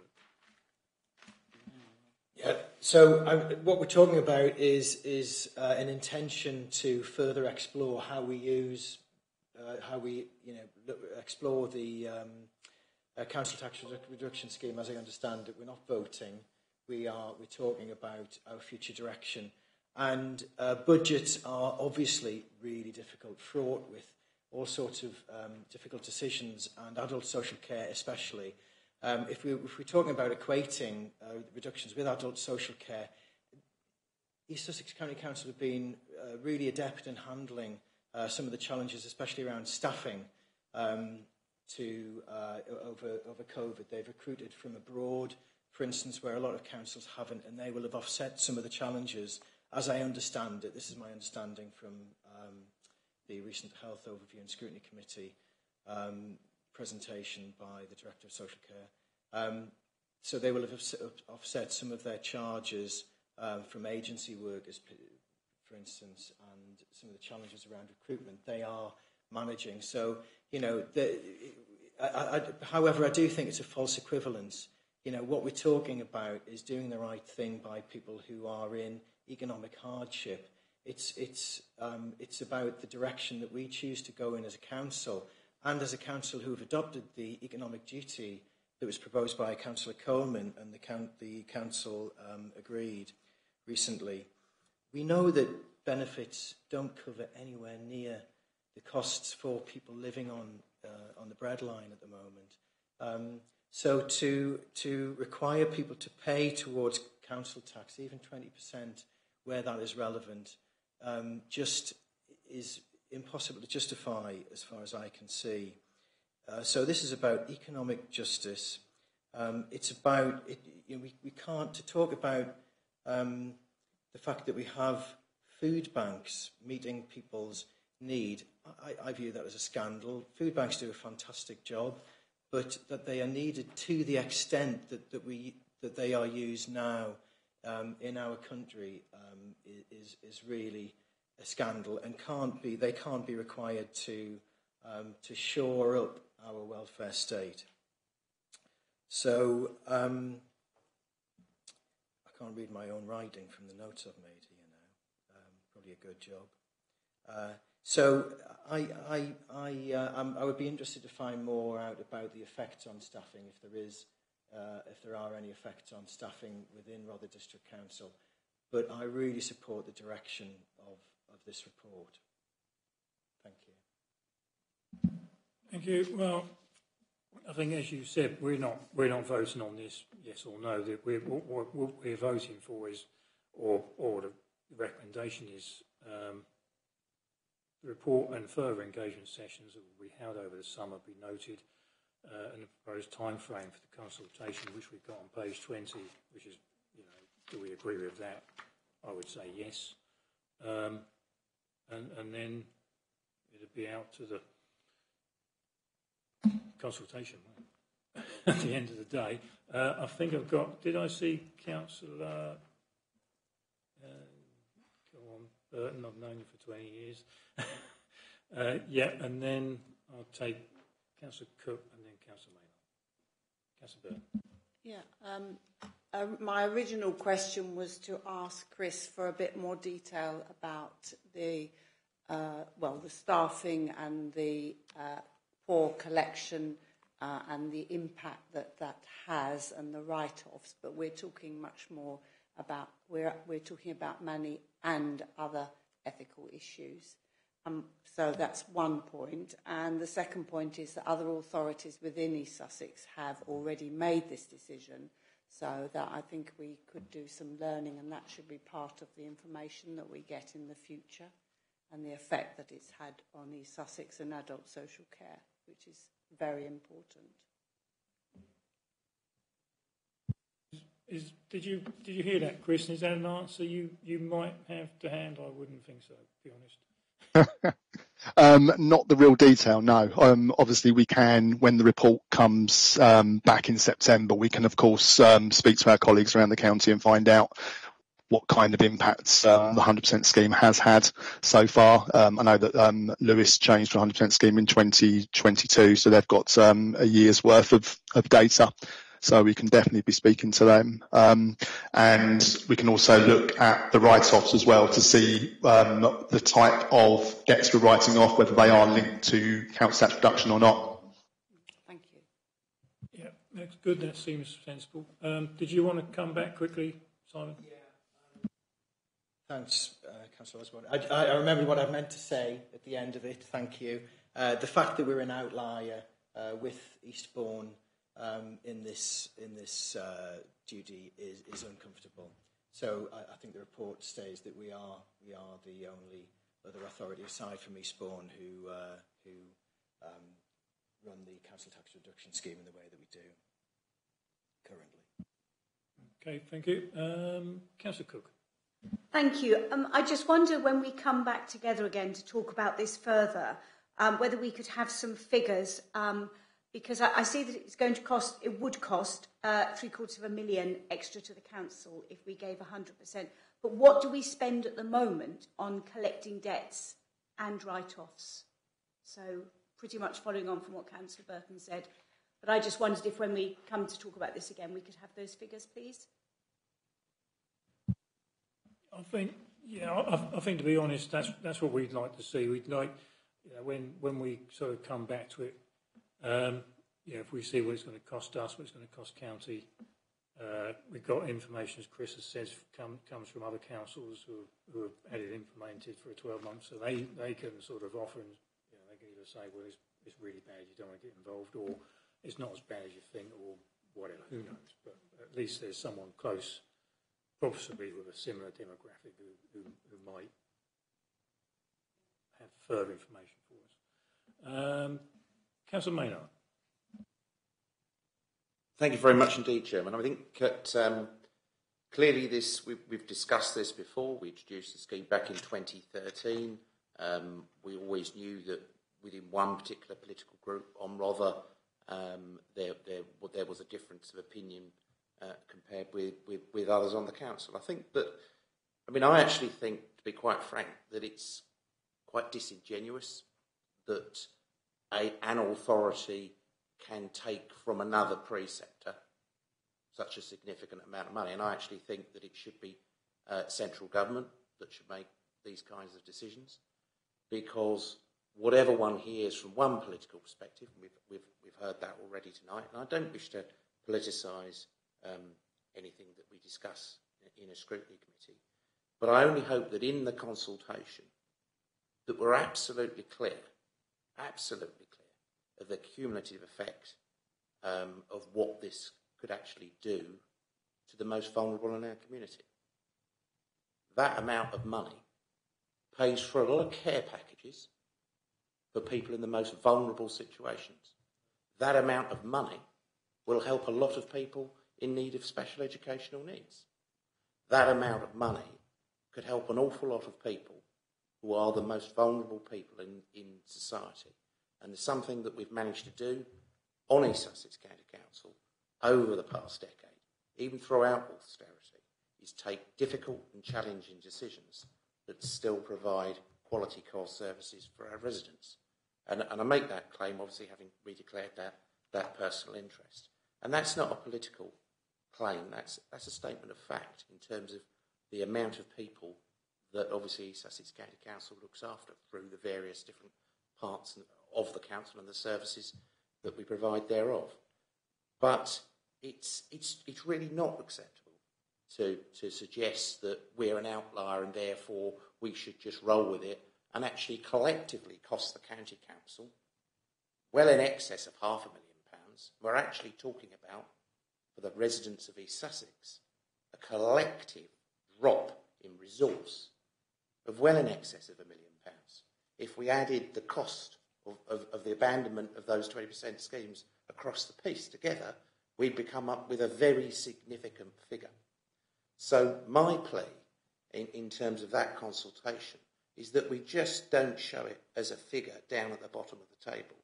Yeah. So what we're talking about is an intention to further explore how we use, explore the council tax reduction scheme. As I understand it, we're not voting. We're talking about our future direction. And budgets are obviously really difficult, fraught with all sorts of difficult decisions, and adult social care especially. If we're talking about equating reductions with adult social care, East Sussex County Council have been really adept in handling some of the challenges, especially around staffing over COVID. They've recruited from abroad, for instance, where a lot of councils haven't, and they will have offset some of the challenges, as I understand it. This is my understanding from the recent Health Overview and Scrutiny Committee presentation by the Director of Social Care. So they will have offset some of their charges from agency workers, for instance, and some of the challenges around recruitment they are managing. So, however, I do think it's a false equivalence. What we're talking about is doing the right thing by people who are in economic hardship. It's about the direction that we choose to go in as a council, and as a council who have adopted the economic duty that was proposed by Councillor Coleman and the council agreed recently. We know that benefits don't cover anywhere near the costs for people living on the breadline at the moment. So to require people to pay towards council tax, even 20% where that is relevant, just is impossible to justify as far as I can see. So this is about economic justice. It's about, we can't, to talk about the fact that we have food banks meeting people's need, I view that as a scandal. Food banks do a fantastic job, but that they are needed to the extent that they are used now in our country is really a scandal, and they can't be required to shore up our welfare state. So I can't read my own writing from the notes I've made here now. Probably a good job. So I would be interested to find more out about the effects on staffing, if there are any effects on staffing within Rother District Council. But I really support the direction of this report. Thank you. Thank you. Well, I think, as you said, we're not voting on this, yes or no. What we're voting for is, or the recommendation is, the report and further engagement sessions that will be held over the summer be noted, and the proposed time frame for the consultation, which we've got on page 20, which is, do we agree with that? I would say yes. And then it'll be out to the consultation at the end of the day. I think I've got, did I see Councillor Burton? I've known you for 20 years. Yeah, and then I'll take Councillor Cook and then Councillor Maynard. Councillor Burton. Yeah, my original question was to ask Chris for a bit more detail about the staffing and the poor collection and the impact that has and the write-offs, but we're talking much more about, we're talking about money and other ethical issues. So that's one point. And the second point is that other authorities within East Sussex have already made this decision, so that I think we could do some learning, and that should be part of the information that we get in the future, and the effect that it's had on East Sussex and adult social care, which is very important. Did you hear that, Chris? Is that an answer you might have to hand? I wouldn't think so, to be honest. Not the real detail, no. Obviously, we can, when the report comes back in September, we can, of course, speak to our colleagues around the county and find out what kind of impacts the 100% scheme has had so far. I know that Lewis changed to 100% scheme in 2022, so they've got a year's worth of data. So we can definitely be speaking to them. And we can also look at the write-offs as well to see the type of debts we're writing off, whether they are linked to council tax reduction or not. Thank you. Yeah, that's good. That seems sensible. Did you want to come back quickly, Simon? Yeah. Thanks, Councillor Osborne. I remember what I meant to say at the end of it. Thank you. The fact that we're an outlier with Eastbourne in this duty is uncomfortable. So I think the report states that we are the only other authority aside from Eastbourne who run the council tax reduction scheme in the way that we do currently. Okay, thank you. Councillor Cook. Thank you. I just wonder when we come back together again to talk about this further, whether we could have some figures, because I see that it would cost £750,000 extra to the council if we gave 100%. But what do we spend at the moment on collecting debts and write-offs? So pretty much following on from what Councillor Burton said. But I just wondered if when we come to talk about this again, we could have those figures, please. I think to be honest, that's what we'd like to see. We'd like, when we sort of come back to it, if we see what it's going to cost us, what it's going to cost county. We've got information, as Chris has said, comes from other councils who have had it implemented for 12 months, so they can sort of offer, and they can either say, well, it's really bad, you don't want to get involved, or it's not as bad as you think, or whatever. Who knows? But at least there's someone close, possibly with a similar demographic, who might have further information for us. Councillor Maynard. Thank you very much indeed, Chairman. I think that clearly we've discussed this before. We introduced the scheme back in 2013. We always knew that within one particular political group on Rother, there was a difference of opinion compared with others on the council. I actually think, to be quite frank, that it's quite disingenuous that an authority can take from another preceptor such a significant amount of money. And I actually think that it should be central government that should make these kinds of decisions, because whatever one hears from one political perspective, and we've heard that already tonight, and I don't wish to politicise anything that we discuss in a scrutiny committee, but I only hope that in the consultation that we're absolutely clear of the cumulative effect of what this could actually do to the most vulnerable in our community. That amount of money pays for a lot of care packages for people in the most vulnerable situations. That amount of money will help a lot of people in need of special educational needs. That amount of money could help an awful lot of people who are the most vulnerable people in society. And there's something that we've managed to do on East Sussex County Council over the past decade, even throughout austerity, is take difficult and challenging decisions that still provide quality core services for our residents. And I make that claim, obviously, having redeclared that personal interest. And that's not a political claim, that's a statement of fact in terms of the amount of people that obviously East Sussex County Council looks after through the various different parts of the council and the services that we provide thereof. But it's really not acceptable to suggest that we're an outlier and therefore we should just roll with it and actually collectively cost the county council well in excess of £500,000. We're actually talking about, for the residents of East Sussex, a collective drop in resource of well in excess of £1 million. If we added the cost of the abandonment of those 20% schemes across the piece together, we'd become up with a very significant figure. So my plea in terms of that consultation is that we just don't show it as a figure down at the bottom of the table,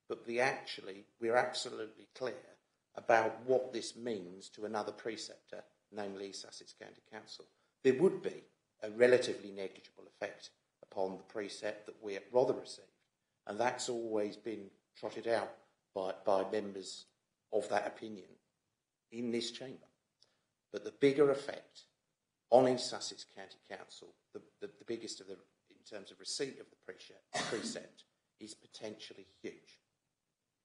but we're absolutely clear about what this means to another preceptor, namely Sussex County Council. There would be a relatively negligible effect upon the precept that we at Rother received, and that's always been trotted out by members of that opinion, in this chamber. But the bigger effect on East Sussex County Council, the biggest of the, in terms of receipt of the precept, is potentially huge.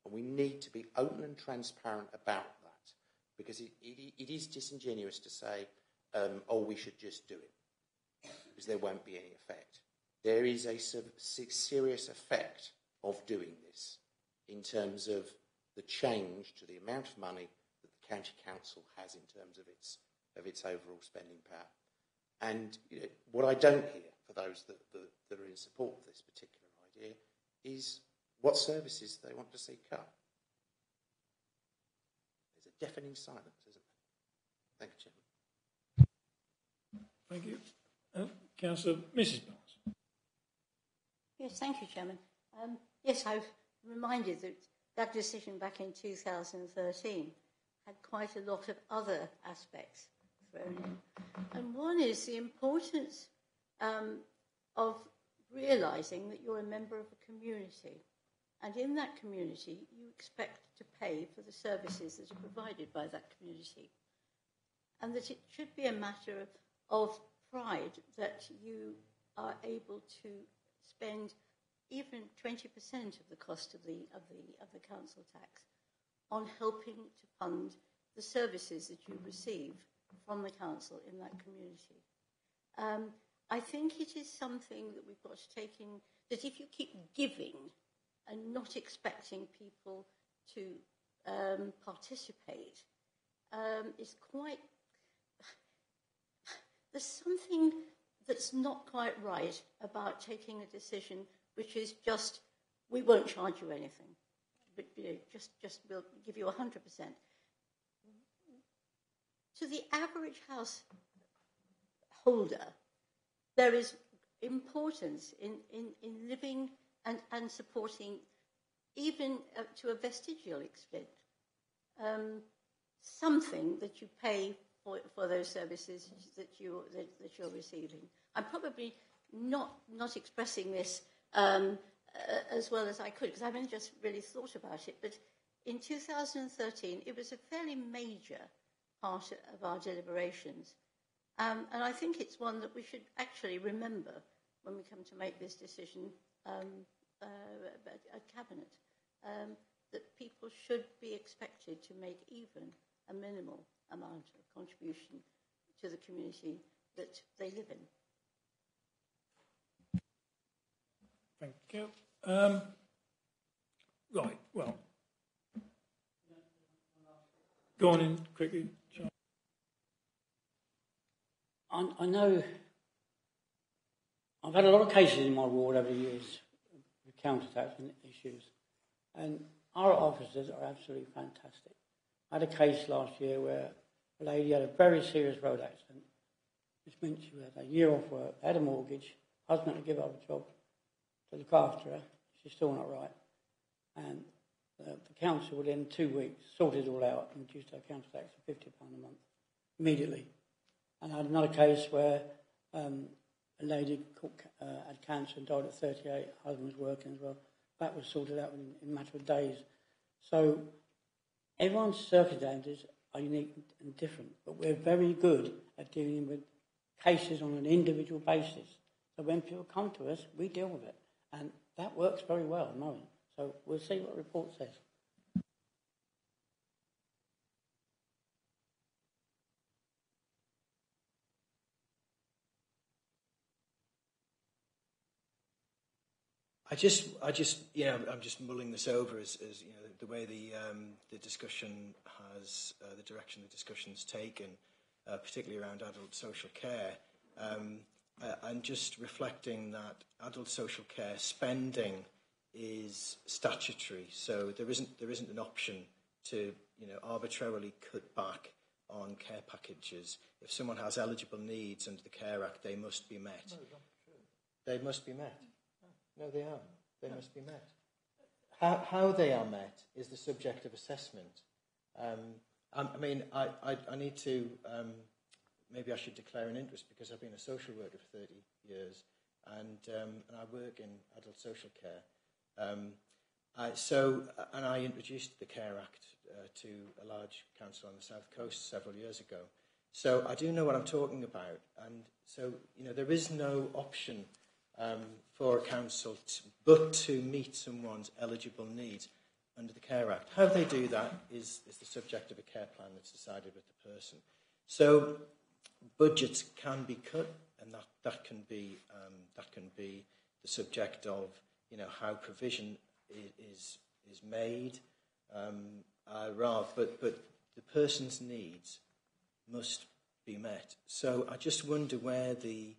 And we need to be open and transparent about that, because it is disingenuous to say, oh, we should just do it, because there won't be any effect. There is a serious effect of doing this in terms of the change to the amount of money that the county council has in terms of its overall spending power. And what I don't hear for those that are in support of this particular idea is what services they want to see cut. There's a deafening silence, isn't there? Thank you, Chairman. Thank you. Councillor Mrs. Barnes. Yes, thank you, Chairman. Yes, I was reminded that that decision back in 2013 had quite a lot of other aspects thrown in. And one is the importance of realising that you're a member of a community. And in that community, you expect to pay for the services that are provided by that community. And that it should be a matter of pride that you are able to spend even 20% of the cost of the council tax on helping to fund the services that you receive from the council in that community. I think it is something that we've got to take in, that if you keep giving and not expecting people to participate, is quite... There's something that's not quite right about taking a decision which is just, we won't charge you anything, but just we'll give you 100%. To the average householder, there is importance in living and supporting, even to a vestigial extent, something that you pay for those services that you're receiving. I'm probably not expressing this as well as I could, because I haven't just really thought about it, but in 2013 it was a fairly major part of our deliberations, and I think it's one that we should actually remember when we come to make this decision at Cabinet, that people should be expected to make even a minimal amount of contribution to the community that they live in. Thank you. Right, well. Go on in quickly, Charles. I know I've had a lot of cases in my ward over the years with counter-tax issues, and our officers are absolutely fantastic. I had a case last year where a lady had a very serious road accident, which meant she had a year off work, had a mortgage, husband had to give up a job to look after her. She's still not right. And the council, within 2 weeks, sorted it all out and reduced our council tax to £50 a month immediately. And I had another case where a lady had cancer and died at 38. Her husband was working as well. That was sorted out in a matter of days. So everyone's circumstances are unique and different, but we're very good at dealing with cases on an individual basis. So when people come to us, we deal with it. And that works very well at the moment. So we'll see what the report says. I just, I'm just mulling this over as the way the discussion has, the direction the discussion's taken, particularly around adult social care. I'm just reflecting that adult social care spending is statutory, so there isn't an option to arbitrarily cut back on care packages. If someone has eligible needs under the Care Act, they must be met. No, not true. They must be met. No, they are. They must be met. How they are met is the subject of assessment. I need to, maybe I should declare an interest, because I've been a social worker for 30 years and I work in adult social care. And I introduced the Care Act to a large council on the south coast several years ago. So I do know what I'm talking about, and so there is no option for a council but to meet someone's eligible needs under the Care Act. How they do that is the subject of a care plan that's decided with the person. So budgets can be cut, and that can be the subject of how provision is made. But the person's needs must be met. So I just wonder where the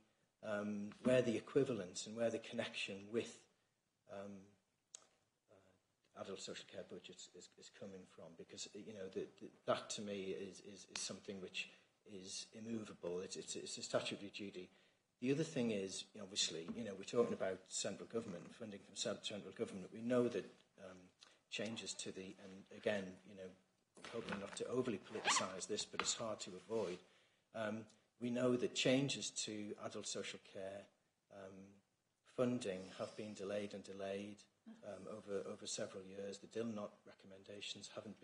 equivalence and where the connection with adult social care budgets is coming from, because that to me is something which is immovable. It's a statutory duty. The other thing is, obviously, we're talking about central government, funding from central government. We know that changes to and again, hoping not to overly politicise this, but it's hard to avoid. We know that changes to adult social care funding have been delayed over several years. The Dilnot recommendations haven't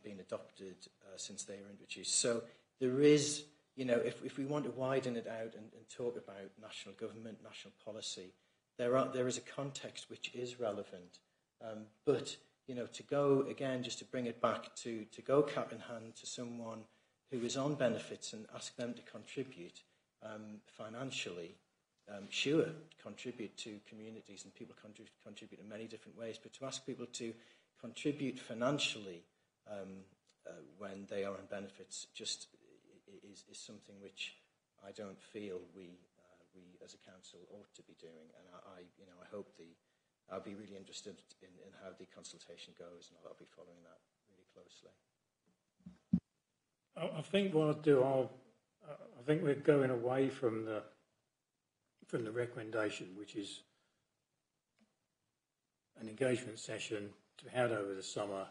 been adopted since they were introduced. So there is, if we want to widen it out and talk about national government, national policy, there is a context which is relevant. But to go again, just to bring it back to go cap in hand to someone who is on benefits and ask them to contribute financially, sure, contribute to communities, and people contribute in many different ways, but to ask people to contribute financially when they are on benefits just is something which I don't feel we as a council ought to be doing. And I hope I'll be really interested in how the consultation goes, and I'll be following that really closely. I think what I'll do, I think we're going away from the recommendation, which is an engagement session to be held over the summer,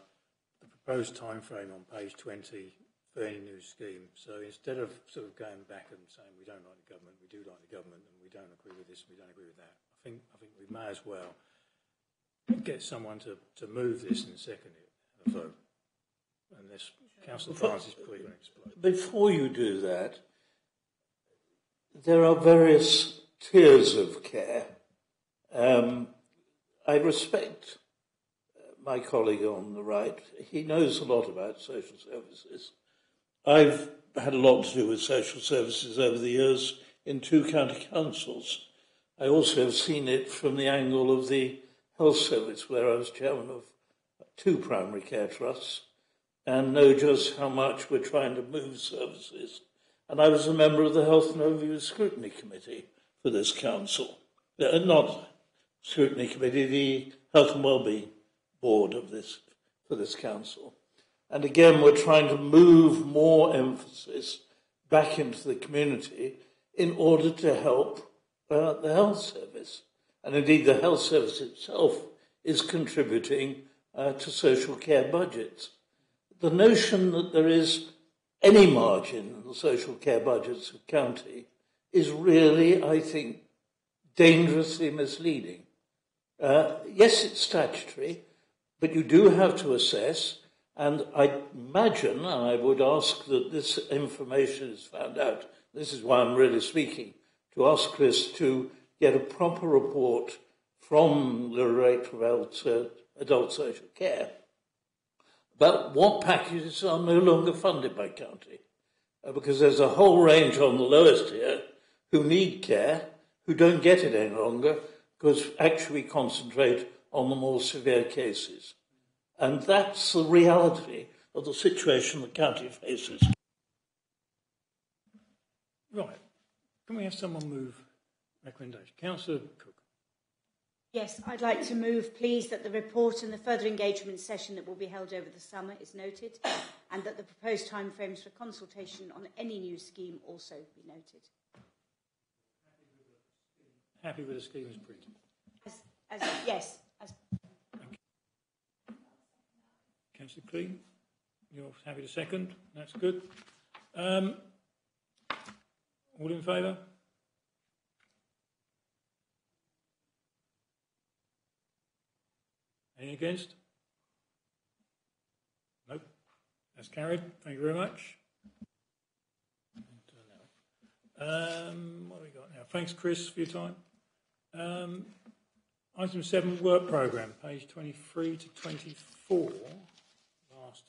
the proposed time frame on page 20 for any new scheme. So instead of sort of going back and saying we don't like the government, we do like the government, and we don't agree with this, we don't agree with that, I think we may as well get someone to move this and second it and a vote. Unless Councillor Barnes is probably going to explain. Before you do that, there are various tiers of care. I respect my colleague on the right. He knows a lot about social services. I've had a lot to do with social services over the years in 2 county councils. I also have seen it from the angle of the health service, where I was chairman of 2 primary care trusts, and know just how much we're trying to move services. And I was a member of the Health and Overview Scrutiny Committee for this council. Not Scrutiny Committee, the Health and Wellbeing Board for this council. And again, we're trying to move more emphasis back into the community in order to help the health service. And indeed, the health service itself is contributing to social care budgets. The notion that there is any margin in the social care budgets of county is really, I think, dangerously misleading. Yes, it's statutory, but you do have to assess, and I imagine, and I would ask that this information is found out, this is why I'm really speaking, to ask Chris to get a proper report from the Director of Adult Social Care about what packages are no longer funded by county. Because there's a whole range on the lowest tier who need care, who don't get it any longer, because actually we concentrate on the more severe cases. And that's the reality of the situation the county faces. Right. Can we have someone move recommendation? Councillor Cook. Yes, I'd like to move, please, that the report and the further engagement session that will be held over the summer is noted, and that the proposed timeframes for consultation on any new scheme also be noted. Happy with the scheme as printed? Yes. Councillor Clean, you're happy to second? That's good. All in favour? Any against? That's carried. Thank you very much. What have we got now? Thanks, Chris, for your time. Item 7, work programme, page 23 to 24. Last.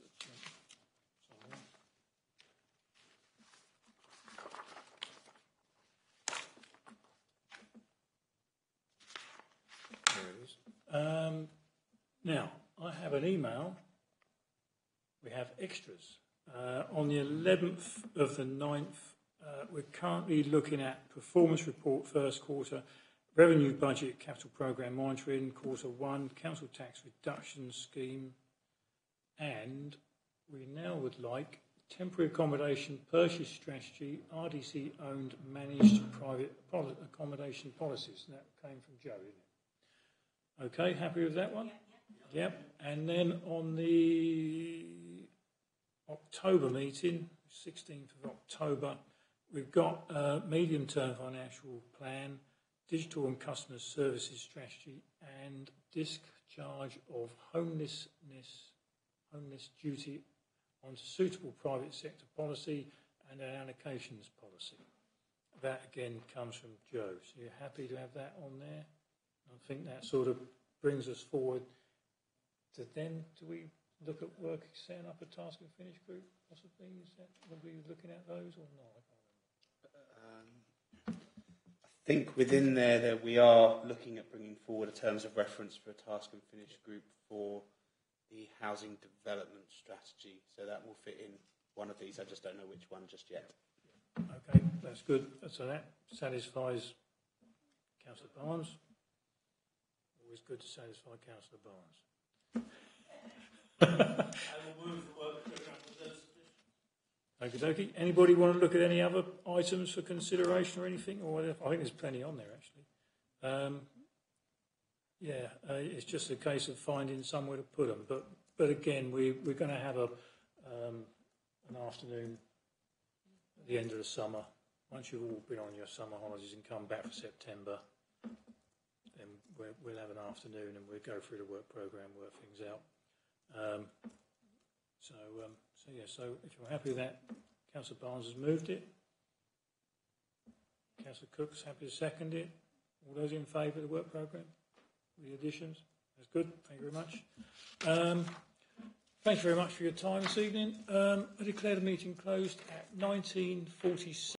There it is. Now, I have an email. We have extras. On the 11th of the 9th, we're currently looking at performance report first quarter, revenue budget, capital programme monitoring, quarter 1, council tax reduction scheme, and we now would like temporary accommodation purchase strategy, RDC owned managed private accommodation policies. And that came from Joe, isn't it? Okay, happy with that one? Yep. And then on the October meeting, 16th of October, we've got a medium-term financial plan, digital and customer services strategy, and discharge of homeless duty onto suitable private sector policy and an allocations policy. That again comes from Joe. So you're happy to have that on there? I think that sort of brings us forward to then, do we look at setting up a task and finish group possibly? Will we be looking at those or not? I think within there that we are looking at bringing forward terms of reference for a task and finish group for the housing development strategy. So that will fit in one of these. I just don't know which one just yet. Okay, that's good. So that satisfies Councillor Barnes. Always good to satisfy Councillor Barnes. I will move the work programme as sufficient. Okie dokie. Anybody want to look at any other items for consideration or anything? Or I think there's plenty on there actually. It's just a case of finding somewhere to put them. But again, we're going to have an afternoon at the end of the summer. Once you've all been on your summer holidays and come back for September, then we'll have an afternoon and we'll go through the work programme, work things out. So if you're happy with that, Councillor Barnes has moved it. Councillor Cook's happy to second it. All those in favour of the work programme with the additions? That's good. Thank you very much. Thank you very much for your time this evening. I declare the meeting closed at 19:46.